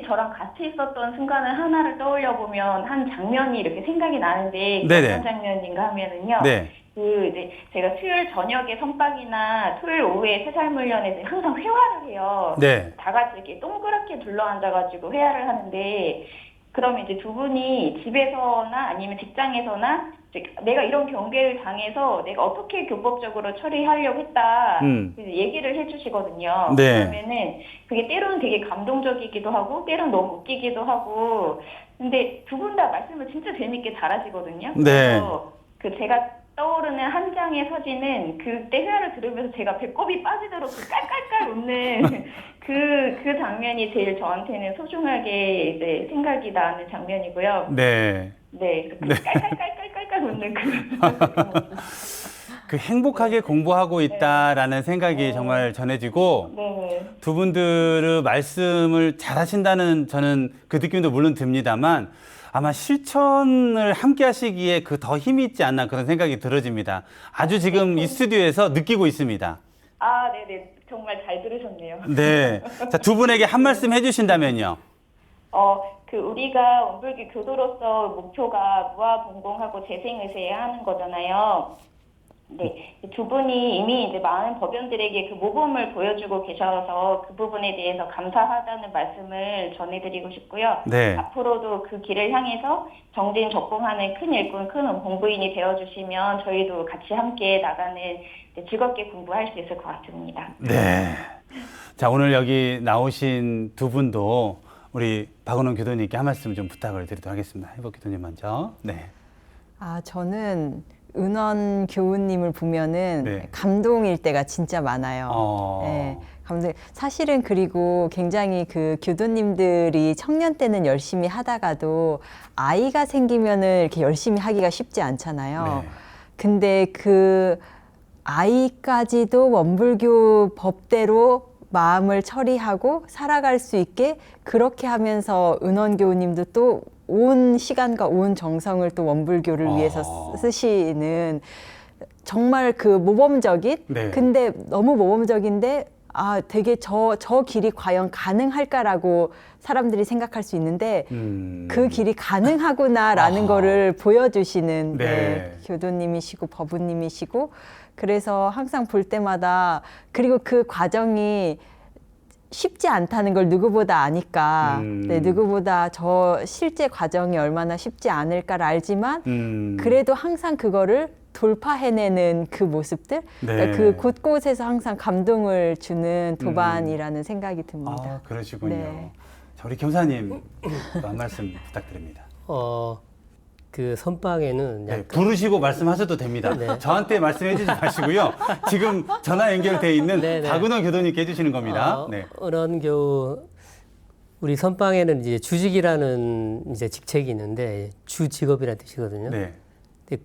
Speaker 4: 저랑 같이 있었던 순간을 하나를 떠올려 보면 한 장면이 이렇게 생각이 나는데
Speaker 1: 네네.
Speaker 4: 어떤 장면인가 하면은요.
Speaker 1: 네.
Speaker 4: 이제 제가 수요일 저녁에 선박이나 토요일 오후에 새살물련에서 항상 회화를 해요.
Speaker 1: 네.
Speaker 4: 다 같이 이렇게 동그랗게 둘러앉아가지고 회화를 하는데 그러면 이제 두 분이 집에서나 아니면 직장에서나 내가 이런 경계를 당해서 내가 어떻게 교법적으로 처리하려고 했다 얘기를 해주시거든요.
Speaker 1: 네.
Speaker 4: 그러면은 그게 때로는 되게 감동적이기도 하고 때로는 너무 웃기기도 하고 근데 두 분 다 말씀을 진짜 재밌게 잘하시거든요.
Speaker 1: 네.
Speaker 4: 그래서 제가 떠오르는 한 장의 사진은 그때 회화를 들으면서 제가 배꼽이 빠지도록 그 깔깔깔 웃는 그 장면이 제일 저한테는 소중하게 이제 생각이 나는 장면이고요.
Speaker 1: 네.
Speaker 4: 네, 깔깔깔깔깔깔 웃는
Speaker 1: 그 행복하게 공부하고 있다라는 생각이 정말 전해지고
Speaker 4: 네.
Speaker 1: 두 분들의 말씀을 잘하신다는 저는 그 느낌도 물론 듭니다만 아마 실천을 함께 하시기에 그 더 힘이 있지 않나 그런 생각이 들어집니다. 아주 지금 이 스튜디오에서 느끼고 있습니다.
Speaker 4: 네네. 정말 잘 들으셨네요.
Speaker 1: 네. 자, 두 분에게 한 말씀 해주신다면요.
Speaker 4: 우리가 원불교 교도로서 목표가 무아봉공하고 재생의세하는 거잖아요. 네, 두 분이 이미 이제 많은 법연들에게 그 모범을 보여주고 계셔서 그 부분에 대해서 감사하다는 말씀을 전해드리고 싶고요.
Speaker 1: 네.
Speaker 4: 앞으로도 그 길을 향해서 정진적공하는 큰 일꾼, 큰 공부인이 되어주시면 저희도 같이 함께 나가는 즐겁게 공부할 수 있을 것 같습니다.
Speaker 1: 네. 자, 오늘 여기 나오신 두 분도 우리 박은원 교도님께 한 말씀 좀 부탁을 드리도록 하겠습니다. 해복 교도님 먼저. 네.
Speaker 3: 저는 은원 교우님을 보면은
Speaker 1: 네.
Speaker 3: 감동일 때가 진짜 많아요. 네, 사실은 그리고 굉장히 그 교도님들이 청년 때는 열심히 하다가도 아이가 생기면은 이렇게 열심히 하기가 쉽지 않잖아요.
Speaker 1: 네.
Speaker 3: 근데 그 아이까지도 원불교 법대로 마음을 처리하고 살아갈 수 있게 그렇게 하면서 은원 교우님도 또 온 시간과 온 정성을 또 원불교를 위해서 쓰시는 정말 그 모범적인
Speaker 1: 네.
Speaker 3: 근데 너무 모범적인데 아 되게 저 길이 과연 가능할까라고 사람들이 생각할 수 있는데 그 길이 가능하구나라는 거를 보여주시는
Speaker 1: 네.
Speaker 3: 교도님이시고 법우님이시고 그래서 항상 볼 때마다 그리고 그 과정이 쉽지 않다는 걸 누구보다 아니까 네, 누구보다 저 실제 과정이 얼마나 쉽지 않을까를 알지만 그래도 항상 그거를 돌파해내는 그 모습들
Speaker 1: 네.
Speaker 3: 그 곳곳에서 항상 감동을 주는 도반이라는 생각이 듭니다.
Speaker 1: 아, 그러시군요.
Speaker 3: 네.
Speaker 1: 자, 우리 교사님 또 한 말씀 부탁드립니다.
Speaker 2: 그 선방에는
Speaker 1: 네, 부르시고 말씀하셔도 됩니다.
Speaker 2: 네.
Speaker 1: 저한테 말씀해 주지 마시고요. 지금 전화 연결돼 있는
Speaker 2: 네, 네.
Speaker 1: 박은호 교도님께 해주시는 겁니다. 네.
Speaker 2: 은원교 우리 선방에는 이제 주직이라는 이제 직책이 있는데 주 직업이라는 뜻이거든요.
Speaker 1: 네.
Speaker 2: 근데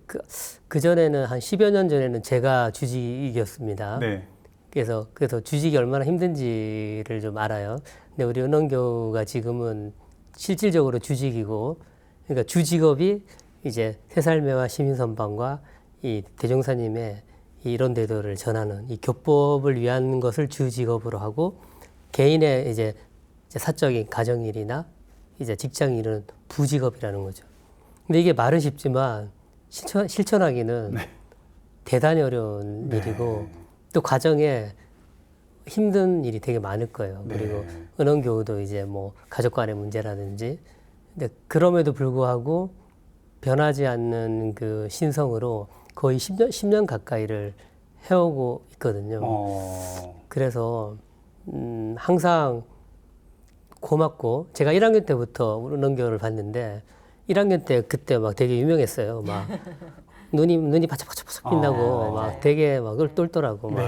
Speaker 2: 그 전에는 한 10여 년 전에는 제가 주직이었습니다.
Speaker 1: 네.
Speaker 2: 그래서 주직이 얼마나 힘든지를 좀 알아요. 근데 우리 은원교가 지금은 실질적으로 주직이고, 그러니까 주 직업이 이제 새살매와 시민선방과 이 대종사님의 이런 대도를 전하는 이 교법을 위한 것을 주 직업으로 하고, 개인의 이제 사적인 가정일이나 이제 직장일은 부직업이라는 거죠. 근데 이게 말은 쉽지만 실천하기는 대단히 어려운 일이고 또 과정에 힘든 일이 되게 많을 거예요. 그리고 은원교우도 이제 뭐 가족 간의 문제라든지 근데 그럼에도 불구하고 변하지 않는 그 신성으로 거의 10년 가까이를 해오고 있거든요. 그래서 항상 고맙고 제가 1학년 때부터 은원교를 봤는데 1학년 때 그때 막 되게 유명했어요. 막 눈이 바짝바짝 빛나고 막 되게 막 똘똘하고 막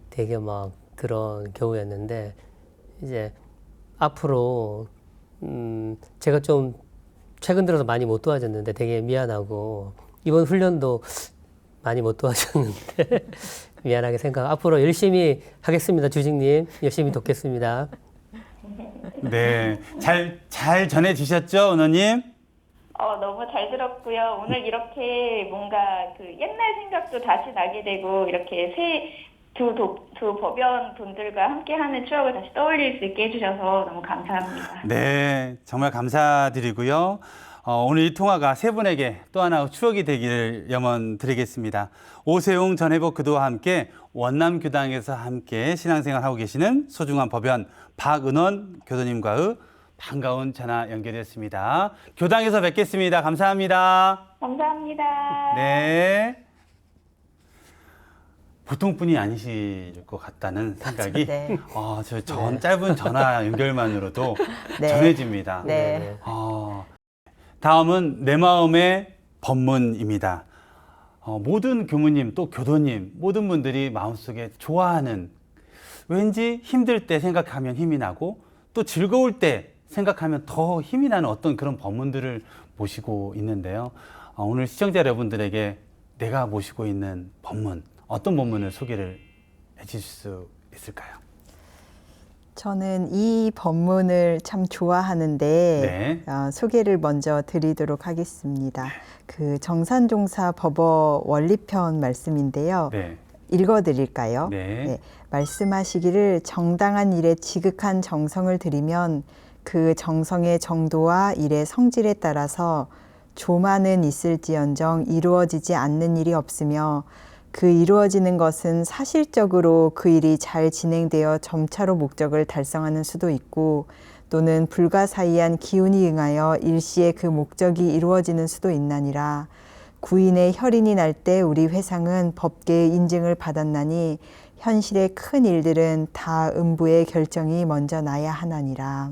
Speaker 2: 되게 막 그런 교우였는데 이제 앞으로 제가 좀 최근 들어서 많이 못 도와줬는데 되게 미안하고 이번 훈련도 많이 못 도와줬는데 미안하게 생각. 앞으로 열심히 하겠습니다, 주직님. 열심히 돕겠습니다.
Speaker 1: 네, 잘 전해 주셨죠, 은호님?
Speaker 4: 너무 잘 들었고요. 오늘 이렇게 뭔가 그 옛날 생각도 다시 나게 되고 이렇게 두 법연 분들과 함께하는 추억을 다시 떠올릴 수 있게 해주셔서 너무 감사합니다.
Speaker 1: 네, 정말 감사드리고요. 오늘 이 통화가 세 분에게 또 하나 추억이 되기를 염원드리겠습니다. 오세용 전 회복 교도와 함께 원남교당에서 함께 신앙생활하고 계시는 소중한 법연 박은원 교도님과의 반가운 전화 연결이었습니다. 교당에서 뵙겠습니다. 감사합니다.
Speaker 4: 감사합니다.
Speaker 1: 네. 보통 분이 아니실 것 같다는 생각이
Speaker 3: 네.
Speaker 1: 저 짧은 전화 연결만으로도
Speaker 3: 네.
Speaker 1: 전해집니다.
Speaker 3: 네.
Speaker 1: 다음은 내 마음의 법문입니다. 모든 교무님 또 교도님 모든 분들이 마음속에 좋아하는 왠지 힘들 때 생각하면 힘이 나고 또 즐거울 때 생각하면 더 힘이 나는 어떤 그런 법문들을 모시고 있는데요. 오늘 시청자 여러분들에게 내가 모시고 있는 법문 어떤 법문을 소개를 해주실 수 있을까요?
Speaker 3: 저는 이 법문을 참 좋아하는데 소개를 먼저 드리도록 하겠습니다. 그 정산종사 법어 원리편 말씀인데요. 읽어드릴까요? 네. 말씀하시기를 정당한 일에 지극한 정성을 들이면 그 정성의 정도와 일의 성질에 따라서 조만은 있을지언정 이루어지지 않는 일이 없으며 그 이루어지는 것은 사실적으로 그 일이 잘 진행되어 점차로 목적을 달성하는 수도 있고 또는 불가사의한 기운이 응하여 일시에 그 목적이 이루어지는 수도 있나니라. 구인의 혈인이 날 때 우리 회상은 법계의 인증을 받았나니 현실의 큰 일들은 다 음부의 결정이 먼저 나야 하나니라.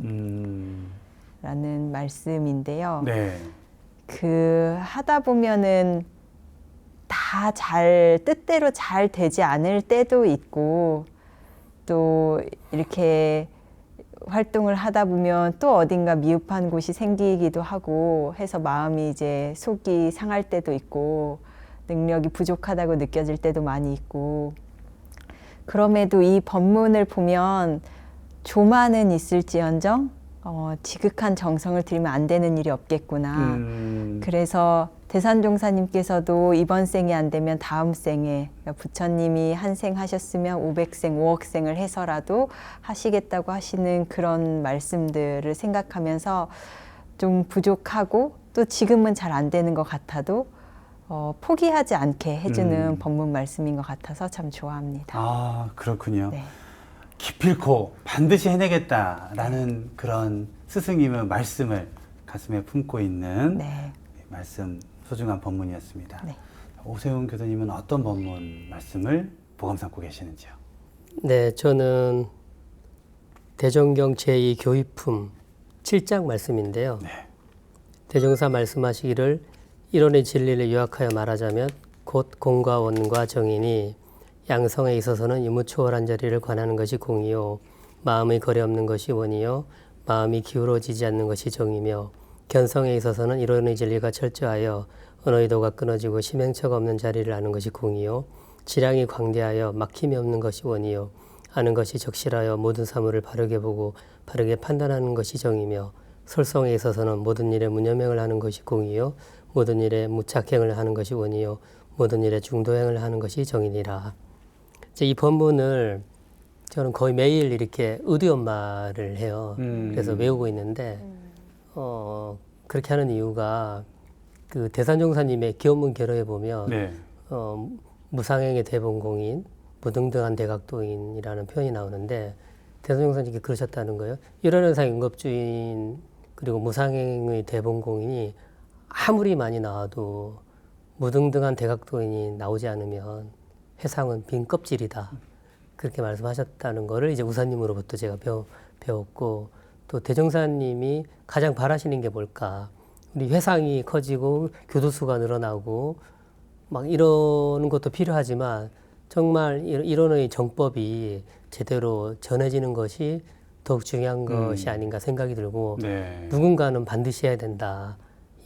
Speaker 3: 라는 말씀인데요. 그 하다 보면은 다 뜻대로 잘 되지 않을 때도 있고 또 이렇게 활동을 하다 보면 또 어딘가 미흡한 곳이 생기기도 하고 해서 마음이 이제 속이 상할 때도 있고 능력이 부족하다고 느껴질 때도 많이 있고 그럼에도 이 법문을 보면 조만은 있을지언정 지극한 정성을 들이면 안 되는 일이 없겠구나. 그래서 대산종사님께서도 이번 생이 안 되면 다음 생에, 그러니까 부처님이 한 생 하셨으면 500생, 5억 생을 해서라도 하시겠다고 하시는 그런 말씀들을 생각하면서 좀 부족하고 또 지금은 잘 안 되는 것 같아도 포기하지 않게 해주는 법문 말씀인 것 같아서 참 좋아합니다.
Speaker 1: 아, 그렇군요.
Speaker 3: 네.
Speaker 1: 기필코 반드시 해내겠다라는 그런 스승님의 말씀을 가슴에 품고 있는
Speaker 3: 네.
Speaker 1: 말씀, 소중한 법문이었습니다.
Speaker 3: 네.
Speaker 1: 오세훈 교수님은 어떤 법문 말씀을 보감 삼고 계시는지요?
Speaker 2: 네, 저는 대종경 제2 교의품 7장 말씀인데요.
Speaker 1: 네.
Speaker 2: 대종사 말씀하시기를 이론의 진리를 요약하여 말하자면 곧 공과 원과 정이니 양성에 있어서는 유무초월한 자리를 관하는 것이 공이요 마음의 거래 없는 것이 원이요 마음이 기울어지지 않는 것이 정이며 견성에 있어서는 이론의 진리가 철저하여 언어의도가 끊어지고 심행처가 없는 자리를 아는 것이 공이요 지량이 광대하여 막힘이 없는 것이 원이요 아는 것이 적실하여 모든 사물을 바르게 보고 바르게 판단하는 것이 정이며 설성에 있어서는 모든 일에 무념행을 하는 것이 공이요 모든 일에 무착행을 하는 것이 원이요 모든 일에 중도행을 하는 것이 정이니라. 이 법문을 저는 거의 매일 이렇게 의두연마를 해요. 그래서 외우고 있는데 그렇게 하는 이유가 그 대산종사님의 기원문 결어에 보면
Speaker 1: 네.
Speaker 2: 무상행의 대본공인, 무등등한 대각도인이라는 표현이 나오는데 대산종사님께 그러셨다는 거예요. 일원현상 임겁주인 그리고 무상행의 대본공인이 아무리 많이 나와도 무등등한 대각도인이 나오지 않으면 회상은 빈 껍질이다. 그렇게 말씀하셨다는 거를 이제 우사님으로부터 제가 배웠고 또 대종사님이 가장 바라시는 게 뭘까? 우리 회상이 커지고 교도수가 늘어나고 막 이러는 것도 필요하지만 정말 이론의 정법이 제대로 전해지는 것이 더욱 중요한 것이 아닌가 생각이 들고
Speaker 1: 네.
Speaker 2: 누군가는 반드시 해야 된다.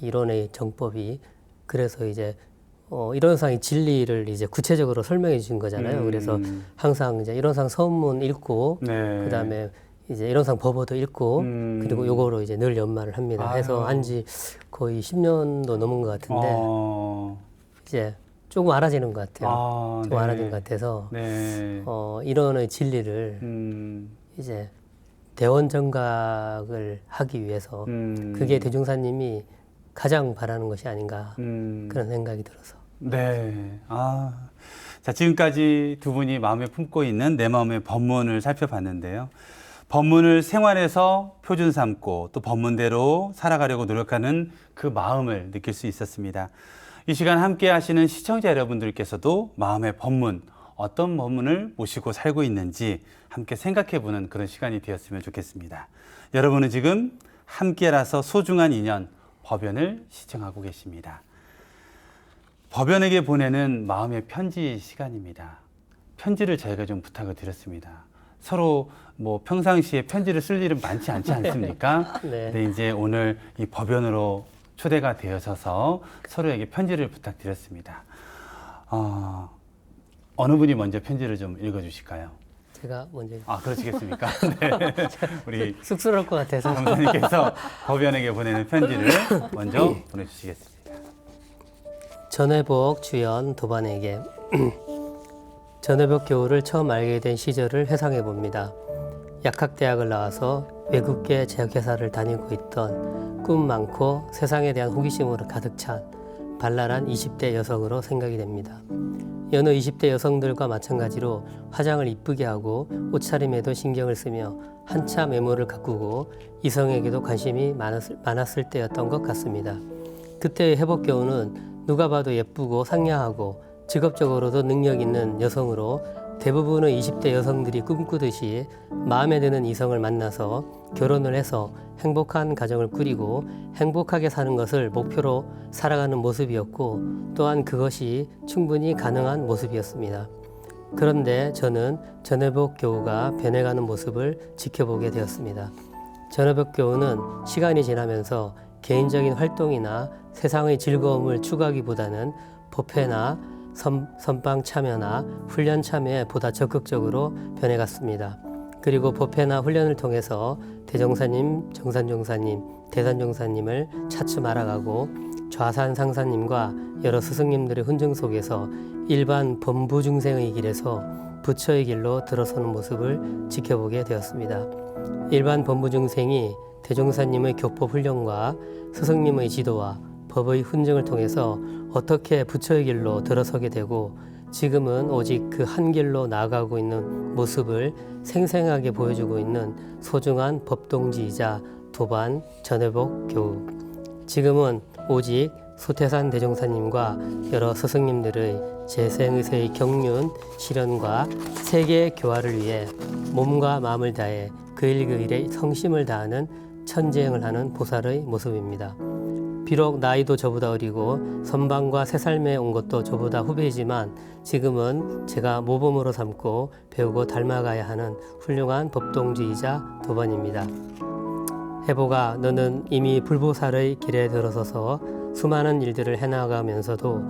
Speaker 2: 이론의 정법이. 그래서 이제 이론상의 진리를 이제 구체적으로 설명해 주신 거잖아요. 그래서 항상 이제 이론상 서문문 읽고
Speaker 1: 네.
Speaker 2: 그다음에 이제 이론상 법어도 읽고 그리고 요거로 이제 늘 연마를 합니다.
Speaker 1: 아유.
Speaker 2: 해서 한지 거의 10년도 넘은 것 같은데 이제 조금 알아지는 것 같아요. 좀
Speaker 1: 네.
Speaker 2: 알아진 것 같아서
Speaker 1: 네.
Speaker 2: 이론의 진리를 이제 대원 정각을 하기 위해서 그게 대종사님이 가장 바라는 것이 아닌가 그런 생각이 들어서.
Speaker 1: 네. 자, 지금까지 두 분이 마음에 품고 있는 내 마음의 법문을 살펴봤는데요. 법문을 생활에서 표준 삼고 또 법문대로 살아가려고 노력하는 그 마음을 느낄 수 있었습니다. 이 시간 함께 하시는 시청자 여러분들께서도 마음의 법문, 어떤 법문을 모시고 살고 있는지 함께 생각해보는 그런 시간이 되었으면 좋겠습니다. 여러분은 지금 함께라서 소중한 인연, 법연을 시청하고 계십니다. 법연에게 보내는 마음의 편지 시간입니다. 편지를 저희가 좀 부탁을 드렸습니다. 서로 뭐 평상시에 편지를 쓸 일은 많지 않지 않습니까?
Speaker 2: 네.
Speaker 1: 근데 이제 오늘 이 법연으로 초대가 되어서 서로에게 편지를 부탁드렸습니다. 어느 분이 먼저 편지를 좀 읽어주실까요?
Speaker 2: 제가 먼저.
Speaker 1: 그러시겠습니까? 네. 우리
Speaker 2: 쑥스러울 것 같아서.
Speaker 1: 강사님께서 법연에게 보내는 편지를 먼저 보내주시겠습니다.
Speaker 2: 전회복 주연 도반에게 전회복 교우를 처음 알게 된 시절을 회상해 봅니다. 약학대학을 나와서 외국계 제약회사를 다니고 있던 꿈 많고 세상에 대한 호기심으로 가득 찬 발랄한 20대 여성으로 생각이 됩니다. 여느 20대 여성들과 마찬가지로 화장을 이쁘게 하고 옷차림에도 신경을 쓰며 한참 외모를 가꾸고 이성에게도 관심이 많았을 때였던 것 같습니다. 그때의 회복교우는 누가 봐도 예쁘고 상냥하고 직업적으로도 능력 있는 여성으로 대부분의 20대 여성들이 꿈꾸듯이 마음에 드는 이성을 만나서 결혼을 해서 행복한 가정을 꾸리고 행복하게 사는 것을 목표로 살아가는 모습이었고 또한 그것이 충분히 가능한 모습이었습니다. 그런데 저는 전회복 교우가 변해가는 모습을 지켜보게 되었습니다. 전회복 교우는 시간이 지나면서 개인적인 활동이나 세상의 즐거움을 추구하기보다는 법회나 선방 참여나 훈련 참여에 보다 적극적으로 변해갔습니다. 그리고 법회나 훈련을 통해서 대종사님, 정산종사님, 대산종사님을 차츰 알아가고 좌산 상사님과 여러 스승님들의 훈증 속에서 일반 범부중생의 길에서 부처의 길로 들어서는 모습을 지켜보게 되었습니다. 일반 범부중생이 대종사님의 교법 훈련과 스승님의 지도와 법의 훈증을 통해서 어떻게 부처의 길로 들어서게 되고 지금은 오직 그 한 길로 나아가고 있는 모습을 생생하게 보여주고 있는 소중한 법동지이자 도반 전회복 교우. 지금은 오직 소태산 대종사님과 여러 스승님들의 재생의세의 경륜, 실현과 세계 교화를 위해 몸과 마음을 다해 그 일 그 일에 성심을 다하는 천재행을 하는 보살의 모습입니다. 비록 나이도 저보다 어리고 선방과 새 삶에 온 것도 저보다 후배이지만 지금은 제가 모범으로 삼고 배우고 닮아가야 하는 훌륭한 법동지이자 도반입니다. 해보가 너는 이미 불보살의 길에 들어서서 수많은 일들을 해나가면서도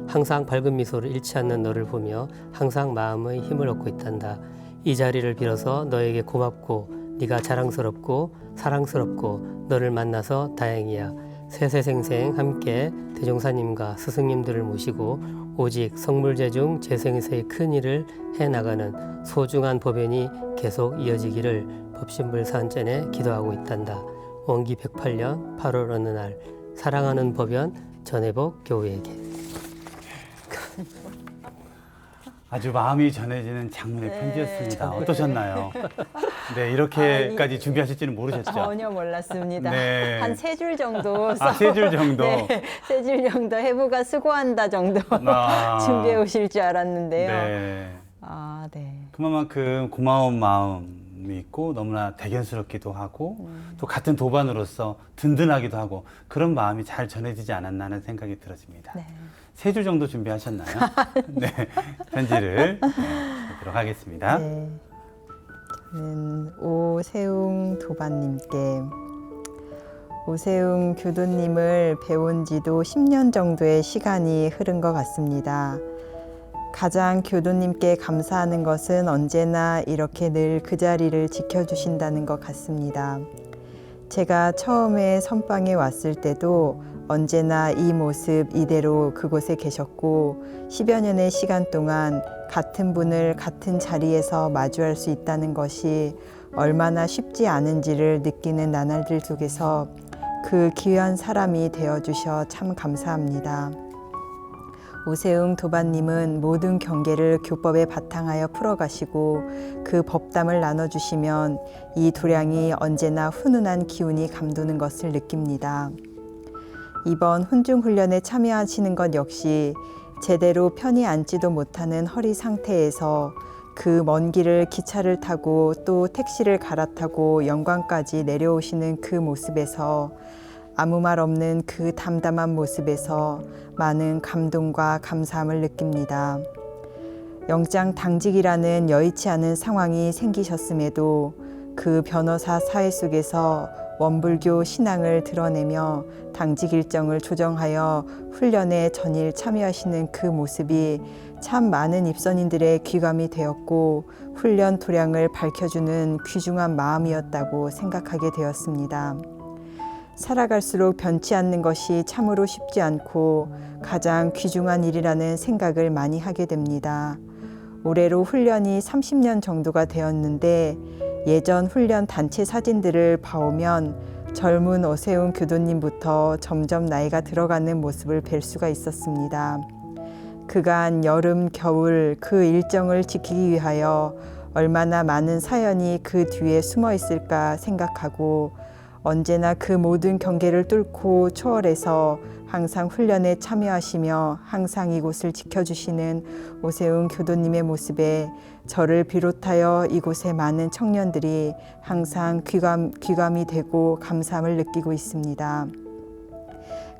Speaker 2: 항상 밝은 미소를 잃지 않는 너를 보며 항상 마음의 힘을 얻고 있단다. 이 자리를 빌어서 너에게 고맙고 네가 자랑스럽고 사랑스럽고 너를 만나서 다행이야. 세세생생 함께 대종사님과 스승님들을 모시고 오직 성불재중 재생세의 큰 일을 해나가는 소중한 법연이 계속 이어지기를 법신불사한전에 기도하고 있단다. 원기 108년 8월 어느 날 사랑하는 법연 전회복 교우에게.
Speaker 1: 아주 마음이 전해지는 장문의 편지였습니다. 어떠셨나요? 네, 이렇게까지 준비하실지는 모르셨죠?
Speaker 3: 전혀 몰랐습니다.
Speaker 1: 네.
Speaker 3: 한 3줄 정도
Speaker 1: 아, 3줄 정도?
Speaker 3: 네, 3줄 정도 해부가 수고한다 정도 준비해 오실 줄 알았는데요.
Speaker 1: 네.
Speaker 3: 아, 네.
Speaker 1: 그만큼 고마운 마음이 있고 너무나 대견스럽기도 하고 또 같은 도반으로서 든든하기도 하고 그런 마음이 잘 전해지지 않았나 하는 생각이 들어집니다.
Speaker 3: 네.
Speaker 1: 3줄 정도 준비하셨나요? 네, 편지를 보도록 하겠습니다.
Speaker 3: 네. 저는 오세웅 도반님께 오세웅 교도님을 배운 지도 10년 정도의 시간이 흐른 것 같습니다. 가장 교도님께 감사하는 것은 언제나 이렇게 늘 그 자리를 지켜주신다는 것 같습니다. 제가 처음에 선방에 왔을 때도 언제나 이 모습 이대로 그곳에 계셨고 10여 년의 시간 동안 같은 분을 같은 자리에서 마주할 수 있다는 것이 얼마나 쉽지 않은지를 느끼는 나날들 속에서 그 귀한 사람이 되어주셔 참 감사합니다. 오세웅 도반님은 모든 경계를 교법에 바탕하여 풀어가시고 그 법담을 나눠주시면 이 도량이 언제나 훈훈한 기운이 감도는 것을 느낍니다. 이번 훈중훈련에 참여하시는 것 역시 제대로 편히 앉지도 못하는 허리 상태에서 그 먼 길을 기차를 타고 또 택시를 갈아타고 영광까지 내려오시는 그 모습에서 아무 말 없는 그 담담한 모습에서 많은 감동과 감사함을 느낍니다. 영장 당직이라는 여의치 않은 상황이 생기셨음에도 그 변호사 사회 속에서 원불교 신앙을 드러내며 당직 일정을 조정하여 훈련에 전일 참여하시는 그 모습이 참 많은 입선인들의 귀감이 되었고 훈련 도량을 밝혀주는 귀중한 마음이었다고 생각하게 되었습니다. 살아갈수록 변치 않는 것이 참으로 쉽지 않고 가장 귀중한 일이라는 생각을 많이 하게 됩니다. 올해로 훈련이 30년 정도가 되었는데 예전 훈련 단체 사진들을 봐오면 젊은 오세훈 교도님부터 점점 나이가 들어가는 모습을 뵐 수가 있었습니다. 그간 여름, 겨울 그 일정을 지키기 위하여 얼마나 많은 사연이 그 뒤에 숨어 있을까 생각하고 언제나 그 모든 경계를 뚫고 초월해서 항상 훈련에 참여하시며 항상 이곳을 지켜주시는 오세훈 교도님의 모습에 저를 비롯하여 이곳의 많은 청년들이 항상 귀감이 되고 감사함을 느끼고 있습니다.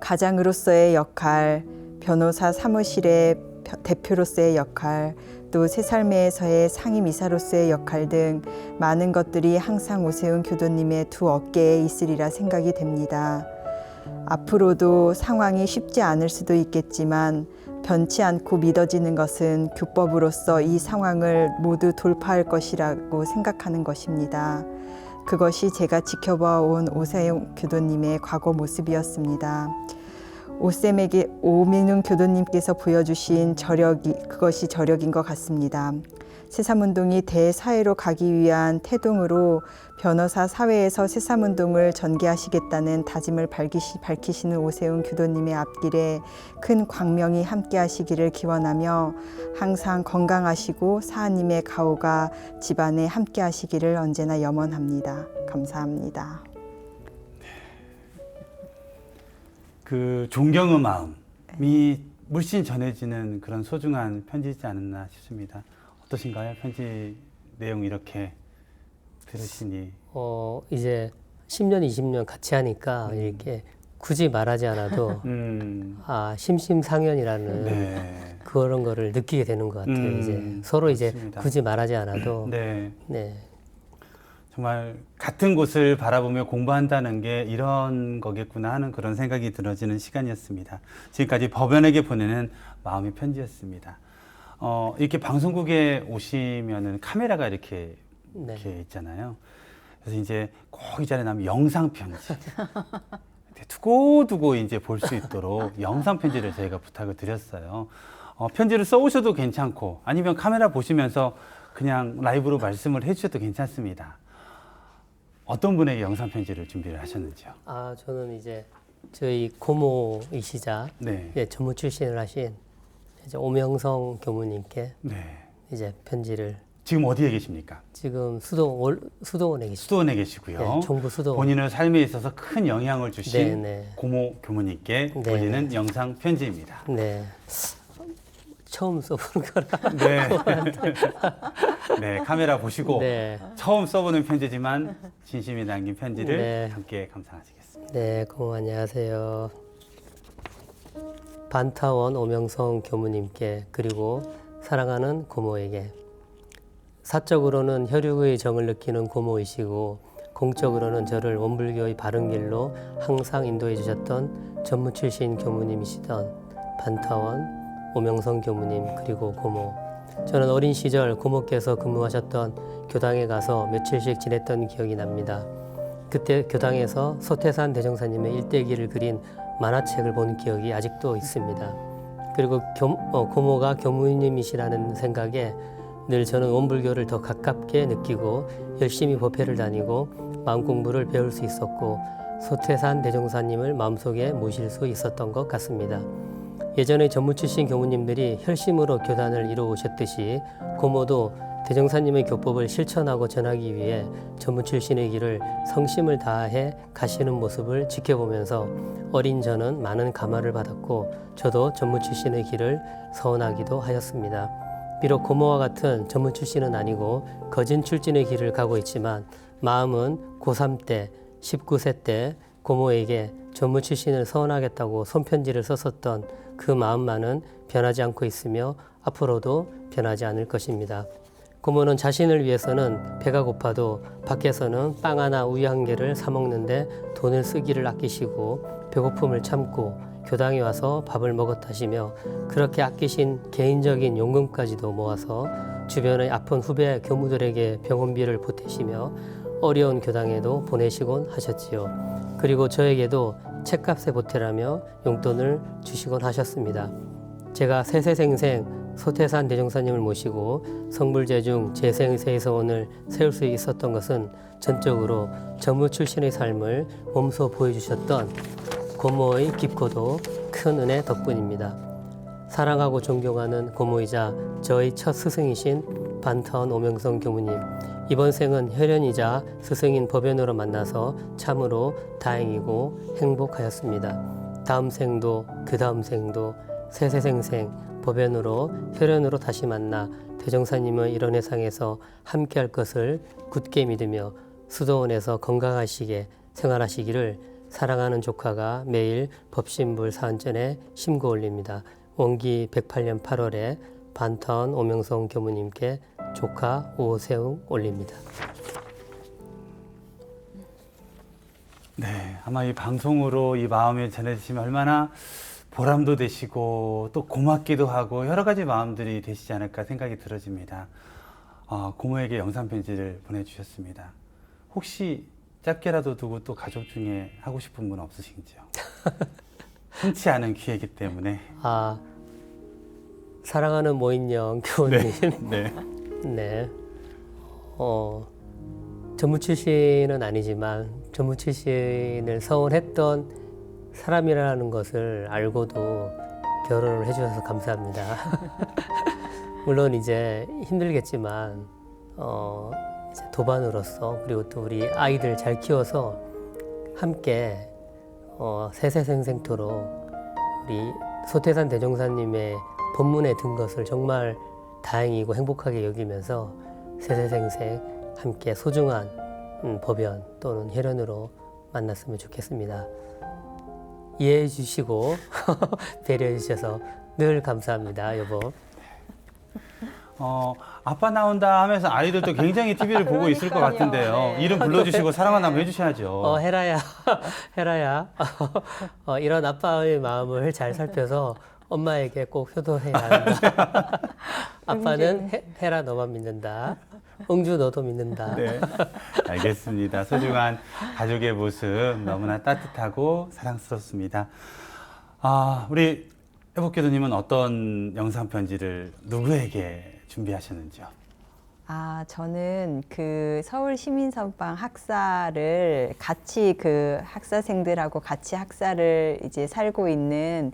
Speaker 3: 가장으로서의 역할, 변호사 사무실의 대표로서의 역할, 또 새살매에서의 상임이사로서의 역할 등 많은 것들이 항상 오세훈 교도님의 두 어깨에 있으리라 생각이 됩니다. 앞으로도 상황이 쉽지 않을 수도 있겠지만 변치 않고 믿어지는 것은 교법으로서 이 상황을 모두 돌파할 것이라고 생각하는 것입니다. 그것이 제가 지켜봐온 오세용 교도님의 과거 모습이었습니다. 오민웅 교도님께서 보여주신 그것이 저력인 것 같습니다. 새삼운동이 대사회로 가기 위한 태동으로 변호사 사회에서 새삼운동을 전개하시겠다는 다짐을 밝히시는 오세훈 교도님의 앞길에 큰 광명이 함께하시기를 기원하며 항상 건강하시고 사하님의 가호가 집안에 함께하시기를 언제나 염원합니다. 감사합니다.
Speaker 1: 그 존경의 마음이 물씬 전해지는 그런 소중한 편지이지 않았나 싶습니다. 어떠신가요? 편지 내용 이렇게 들으시니.
Speaker 2: 이제 10년, 20년 같이 하니까 이렇게 굳이 말하지 않아도 심심상연이라는
Speaker 1: 네.
Speaker 2: 그런 거를 느끼게 되는 것 같아요. 이제 서로
Speaker 1: 맞습니다.
Speaker 2: 이제 굳이 말하지 않아도
Speaker 1: 네.
Speaker 2: 네.
Speaker 1: 정말 같은 곳을 바라보며 공부한다는 게 이런 거겠구나 하는 그런 생각이 들어지는 시간이었습니다. 지금까지 법연에게 보내는 마음의 편지였습니다. 이렇게 방송국에 오시면은 카메라가 이렇게 있잖아요. 그래서 이제 꼭 이 자리에 나면 영상 편지. 두고두고 이제 볼 수 있도록 영상 편지를 저희가 부탁을 드렸어요. 편지를 써오셔도 괜찮고 아니면 카메라 보시면서 그냥 라이브로 말씀을 해주셔도 괜찮습니다. 어떤 분에게 영상 편지를 준비를 하셨는지요?
Speaker 2: 저는 이제 저희 고모이시자
Speaker 1: 네.
Speaker 2: 전무 출신을 하신 이제 오명성 교무님께
Speaker 1: 네.
Speaker 2: 이제 편지를
Speaker 1: 지금 어디에 계십니까?
Speaker 2: 지금 수도원에 계십니다.
Speaker 1: 수도원에 계시고요.
Speaker 2: 네, 정부 수도원.
Speaker 1: 본인의 삶에 있어서 큰 영향을 주신
Speaker 2: 네.
Speaker 1: 고모 교무님께
Speaker 2: 네.
Speaker 1: 올리는 영상 편지입니다.
Speaker 2: 네. 처음 써보는 거라.
Speaker 1: 네. 네, 카메라 보시고
Speaker 2: 네.
Speaker 1: 처음 써보는 편지지만 진심이 담긴 편지를
Speaker 2: 네.
Speaker 1: 함께 감상하시겠습니다.
Speaker 2: 네, 고모 안녕하세요. 반타원 오명성 교무님께 그리고 사랑하는 고모에게 사적으로는 혈육의 정을 느끼는 고모이시고 공적으로는 저를 원불교의 바른 길로 항상 인도해 주셨던 전무 출신 교무님이시던 반타원 오명성 교무님 그리고 고모. 저는 어린 시절 고모께서 근무하셨던 교당에 가서 며칠씩 지냈던 기억이 납니다. 그때 교당에서 소태산 대종사님의 일대기를 그린 만화책을 본 기억이 아직도 있습니다. 그리고 고모가 교무님이시라는 생각에 늘 저는 원불교를 더 가깝게 느끼고 열심히 법회를 다니고 마음 공부를 배울 수 있었고 소태산 대종사님을 마음속에 모실 수 있었던 것 같습니다. 예전에 전무 출신 교무님들이 혈심으로 교단을 이루어오셨듯이 고모도 대종사님의 교법을 실천하고 전하기 위해 전무 출신의 길을 성심을 다해 가시는 모습을 지켜보면서 어린 저는 많은 감화를 받았고 저도 전무 출신의 길을 서원하기도 하였습니다. 비록 고모와 같은 전무 출신은 아니고 거진 출진의 길을 가고 있지만 마음은 고3 때, 19세 때 고모에게 전무 출신을 서원하겠다고 손편지를 썼었던 그 마음만은 변하지 않고 있으며 앞으로도 변하지 않을 것입니다. 고모는 자신을 위해서는 배가 고파도 밖에서는 빵 하나 우유 한 개를 사 먹는데 돈을 쓰기를 아끼시고 배고픔을 참고 교당에 와서 밥을 먹었다시며 그렇게 아끼신 개인적인 용금까지도 모아서 주변의 아픈 후배 교무들에게 병원비를 보태시며 어려운 교당에도 보내시곤 하셨지요. 그리고 저에게도 책값에 보태라며 용돈을 주시곤 하셨습니다. 제가 세세생생 소태산 대종사님을 모시고 성불제중 재생세에서원을 세울 수 있었던 것은 전적으로 전무 출신의 삶을 몸소 보여주셨던 고모의 깊고도 큰 은혜 덕분입니다. 사랑하고 존경하는 고모이자 저의 첫 스승이신 반타원 오명성 교무님, 이번 생은 혈연이자 스승인 법연으로 만나서 참으로 다행이고 행복하였습니다. 다음 생도 그 다음 생도 세세생생 법연으로 혈연으로 다시 만나 대종사님의 이런 회상에서 함께할 것을 굳게 믿으며 수도원에서 건강하시게 생활하시기를 사랑하는 조카가 매일 법신불 사안전에 심고 올립니다. 원기 108년 8월에 반타원 오명성 교무님께 조카 오세웅 올립니다.
Speaker 1: 네, 아마 이 방송으로 이 마음을 전해주시면 얼마나 보람도 되시고 또 고맙기도 하고 여러 가지 마음들이 되시지 않을까 생각이 들어집니다. 고모에게 영상 편지를 보내주셨습니다. 혹시 짧게라도 두고 또 가족 중에 하고 싶은 분 없으신지요? 흔치 않은 기회이기 때문에.
Speaker 2: 사랑하는 모인영 교우님.
Speaker 1: 네.
Speaker 2: 네. 전무 출신은 아니지만 전무 출신을 서운했던 사람이라는 것을 알고도 결혼을 해주셔서 감사합니다. 물론 이제 힘들겠지만 이제 도반으로서 그리고 또 우리 아이들 잘 키워서 함께 세세생생토록 우리 소태산 대종사님의 법문에 든 것을 정말 다행이고 행복하게 여기면서 세세생생 함께 소중한 법연 또는 혈연으로 만났으면 좋겠습니다. 이해해 주시고 배려해 주셔서 늘 감사합니다, 여보.
Speaker 1: 아빠 나온다 하면서 아이들도 굉장히 TV를 보고 있을 것 같은데요.
Speaker 3: 네.
Speaker 1: 이름 불러주시고 사랑한 한번 해주셔야죠.
Speaker 2: 헤라야, 헤라야. 이런 아빠의 마음을 잘 살펴서 엄마에게 꼭 효도해야 한다. 아빠는 헤라 너만 믿는다. 응주 너도 믿는다.
Speaker 1: 네, 알겠습니다. 소중한 가족의 모습 너무나 따뜻하고 사랑스럽습니다. 우리 해복교도님은 어떤 영상 편지를 누구에게 준비하셨는지요?
Speaker 3: 저는 그 서울 시민선방 학사를 같이 그 학사생들하고 같이 학사를 이제 살고 있는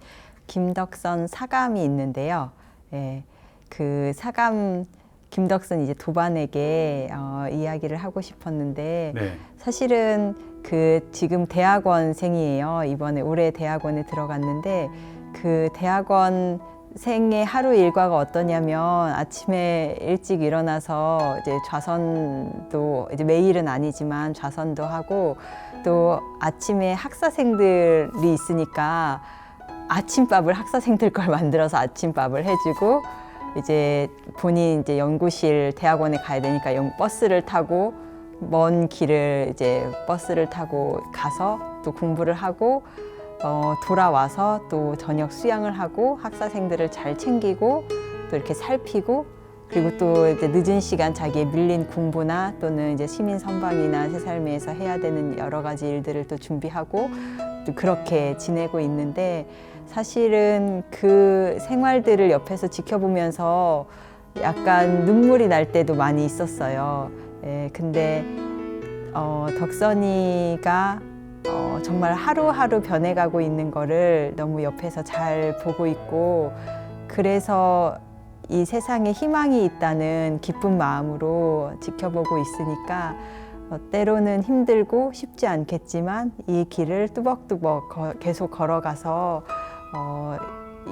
Speaker 3: 김덕선 사감이 있는데요. 예, 그 사감 김덕선 이제 도반에게 이야기를 하고 싶었는데
Speaker 1: 네.
Speaker 3: 사실은 그 지금 대학원생이에요. 이번에 올해 대학원에 들어갔는데 그 대학원생의 하루 일과가 어떠냐면 아침에 일찍 일어나서 이제 좌선도 이제 매일은 아니지만 좌선도 하고 또 아침에 학사생들이 있으니까 아침밥을 학사생들 걸 만들어서 아침밥을 해주고 이제 본인 이제 연구실 대학원에 가야 되니까 버스를 타고 먼 길을 이제 버스를 타고 가서 또 공부를 하고 돌아와서 또 저녁 수양을 하고 학사생들을 잘 챙기고 또 이렇게 살피고 그리고 또 이제 늦은 시간 자기의 밀린 공부나 또는 이제 시민 선방이나 새살미에서 해야 되는 여러 가지 일들을 또 준비하고 또 그렇게 지내고 있는데 사실은 그 생활들을 옆에서 지켜보면서 약간 눈물이 날 때도 많이 있었어요. 예, 근데 덕선이가 정말 하루하루 변해가고 있는 거를 너무 옆에서 잘 보고 있고 그래서 이 세상에 희망이 있다는 기쁜 마음으로 지켜보고 있으니까 때로는 힘들고 쉽지 않겠지만 이 길을 뚜벅뚜벅 계속 걸어가서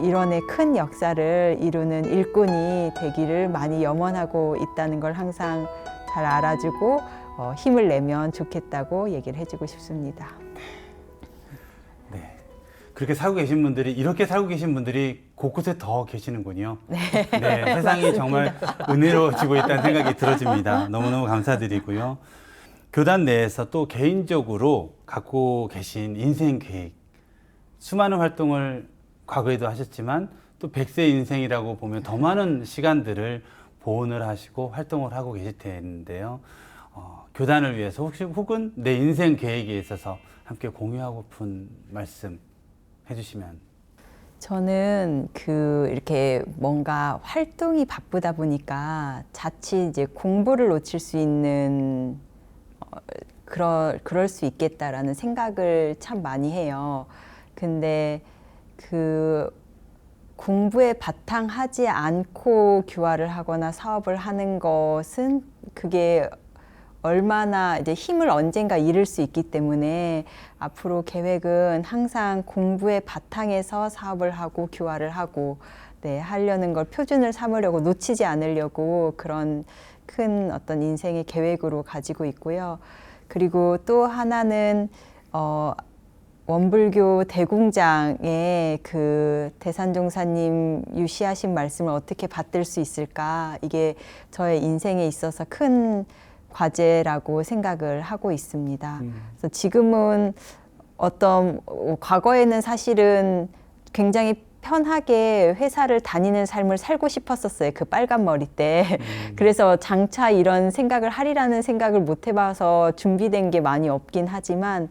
Speaker 3: 일원의 큰 역사를 이루는 일꾼이 되기를 많이 염원하고 있다는 걸 항상 잘 알아주고 힘을 내면 좋겠다고 얘기를 해주고 싶습니다.
Speaker 1: 네. 그렇게 살고 계신 분들이 이렇게 살고 계신 분들이 곳곳에 더 계시는군요. 네, 세상이 정말 은혜로워지고 있다는 생각이 들어집니다. 너무너무 감사드리고요. 교단 내에서 또 개인적으로 갖고 계신 인생 계획, 수많은 활동을 과거에도 하셨지만 또 100세 인생이라고 보면 더 많은 시간들을 보온을 하시고 활동을 하고 계실 텐데요. 교단을 위해서 혹은 내 인생 계획에 있어서 함께 공유하고픈 말씀 해주시면.
Speaker 3: 저는 이렇게 뭔가 활동이 바쁘다 보니까 자칫 이제 공부를 놓칠 수 있는 그럴 수 있겠다라는 생각을 참 많이 해요. 근데 공부에 바탕하지 않고 교화를 하거나 사업을 하는 것은 그게 얼마나 이제 힘을 언젠가 잃을 수 있기 때문에 앞으로 계획은 항상 공부의 바탕에서 사업을 하고 교화를 하고 하려는 걸 표준을 삼으려고 놓치지 않으려고 그런 큰 어떤 인생의 계획으로 가지고 있고요. 그리고 또 하나는 원불교 대공장에 그 대산종사님 유시하신 말씀을 어떻게 받들 수 있을까? 이게 저의 인생에 있어서 큰 과제라고 생각을 하고 있습니다. 그래서 지금은 과거에는 사실은 굉장히 편하게 회사를 다니는 삶을 살고 싶었었어요. 그 빨간 머리 때. 그래서 장차 이런 생각을 하리라는 생각을 못 해봐서 준비된 게 많이 없긴 하지만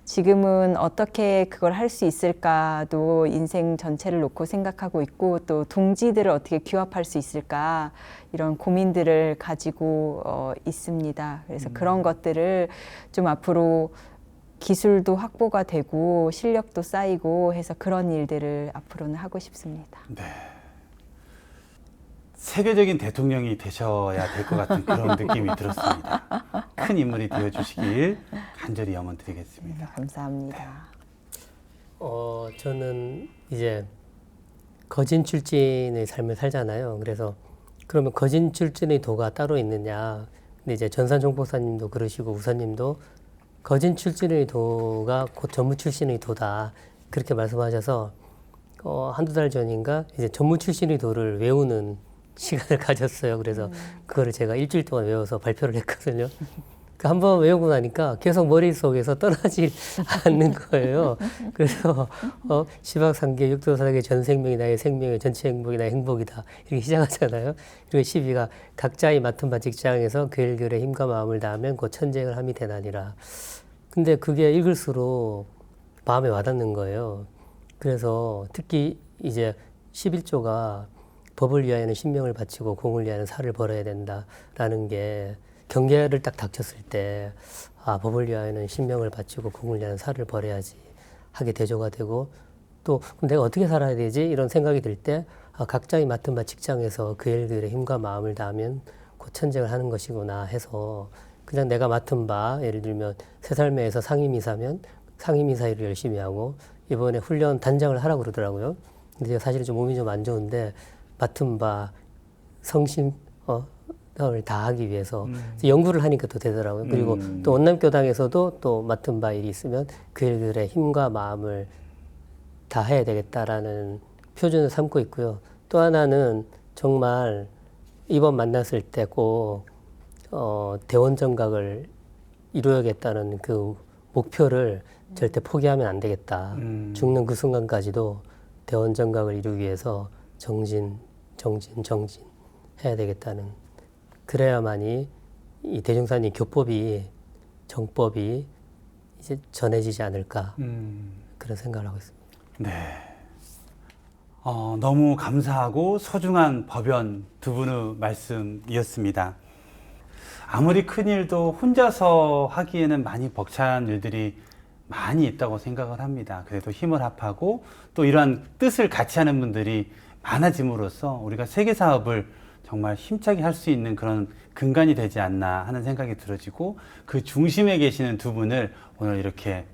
Speaker 3: 지금은 어떻게 그걸 할 수 있을까도 인생 전체를 놓고 생각하고 있고 또 동지들을 어떻게 규합할 수 있을까 이런 고민들을 가지고 있습니다. 그래서 그런 것들을 좀 앞으로 기술도 확보가 되고 실력도 쌓이고 해서 그런 일들을 앞으로는 하고 싶습니다.
Speaker 1: 네. 세계적인 대통령이 되셔야 될 것 같은 그런 느낌이 들었습니다. 큰 인물이 되어주시길 간절히 염원드리겠습니다.
Speaker 3: 네, 감사합니다.
Speaker 2: 저는 이제 거진 출진의 삶을 살잖아요. 그래서 그러면 거진 출진의 도가 따로 있느냐. 근데 이제 전산종 목사님도 그러시고 우선님도 거진 출신의 도가 곧 전무 출신의 도다. 그렇게 말씀하셔서 한두 달 전인가 이제 전무 출신의 도를 외우는 시간을 가졌어요. 그래서 그거를 제가 일주일 동안 외워서 발표를 했거든요. 한번 외우고 나니까 계속 머릿속에서 떠나지 않는 거예요. 그래서 시박상계 육도사계 전 생명이 나의 생명의 전체 행복이 나의 행복이다. 이렇게 시작하잖아요. 그리고 12가 각자의 맡은 바 직장에서 그 일들의 힘과 마음을 다하면 곧 천쟁을 함이 되나니라. 근데 그게 읽을수록 마음에 와닿는 거예요. 그래서 특히 이제 11조가 법을 위하여는 신명을 바치고 공을 위하여는 살을 벌어야 된다라는 게 경계를 딱 닥쳤을 때, 법을 위하여는 신명을 바치고 공을 위하여는 살을 벌여야지 하게 대조가 되고, 또 그럼 내가 어떻게 살아야 되지? 이런 생각이 들 때, 각자의 맡은 바 직장에서 그 일들의 힘과 마음을 다하면 곧 천쟁을 하는 것이구나 해서 그냥 내가 맡은 바, 예를 들면 새 삶에서 상임이사면 상임이사 일을 열심히 하고 이번에 훈련 단장을 하라고 그러더라고요. 근데 제가 사실 좀 몸이 좀 안 좋은데 맡은 바 성심, 을 다하기 위해서 연구를 하니까 또 되더라고요. 그리고 또 원남교당에서도 또 맡은 바 일이 있으면 그 일들의 힘과 마음을 다해야 되겠다라는 표준을 삼고 있고요. 또 하나는 정말 이번 만났을 때 꼭 대원 정각을 이루어야겠다는 그 목표를 절대 포기하면 안 되겠다. 죽는 그 순간까지도 대원 정각을 이루기 위해서 정진 해야 되겠다는. 그래야만이 이 대종사님 교법이 정법이 이제 전해지지 않을까 그런 생각을 하고 있습니다.
Speaker 1: 네. 너무 감사하고 소중한 법연 두 분의 말씀이었습니다. 아무리 큰 일도 혼자서 하기에는 많이 벅찬 일들이 많이 있다고 생각을 합니다. 그래도 힘을 합하고 또 이러한 뜻을 같이 하는 분들이 많아짐으로써 우리가 세계 사업을 정말 힘차게 할 수 있는 그런 근간이 되지 않나 하는 생각이 들어지고 그 중심에 계시는 두 분을 오늘 이렇게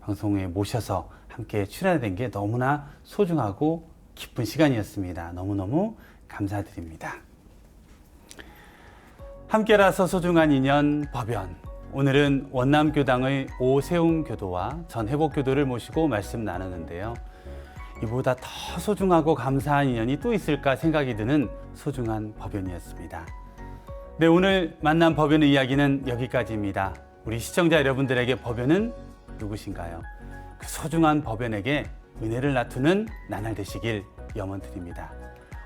Speaker 1: 방송에 모셔서 함께 출연된 게 너무나 소중하고 기쁜 시간이었습니다. 너무너무 감사드립니다. 함께라서 소중한 인연 법연. 오늘은 원남교당의 오세웅 교도와 전회복 교도를 모시고 말씀 나누는데요. 이보다 더 소중하고 감사한 인연이 또 있을까 생각이 드는 소중한 법연이었습니다. 네, 오늘 만난 법연의 이야기는 여기까지입니다. 우리 시청자 여러분들에게 법연은 누구신가요? 그 소중한 법연에게 은혜를 나누는 나날 되시길 염원드립니다.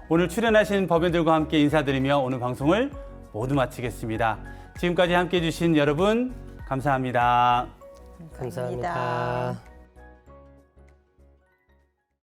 Speaker 1: 오늘 출연하신 법연들과 함께 인사드리며 오늘 방송을 모두 마치겠습니다. 지금까지 함께해 주신 여러분 감사합니다.
Speaker 2: 감사합니다.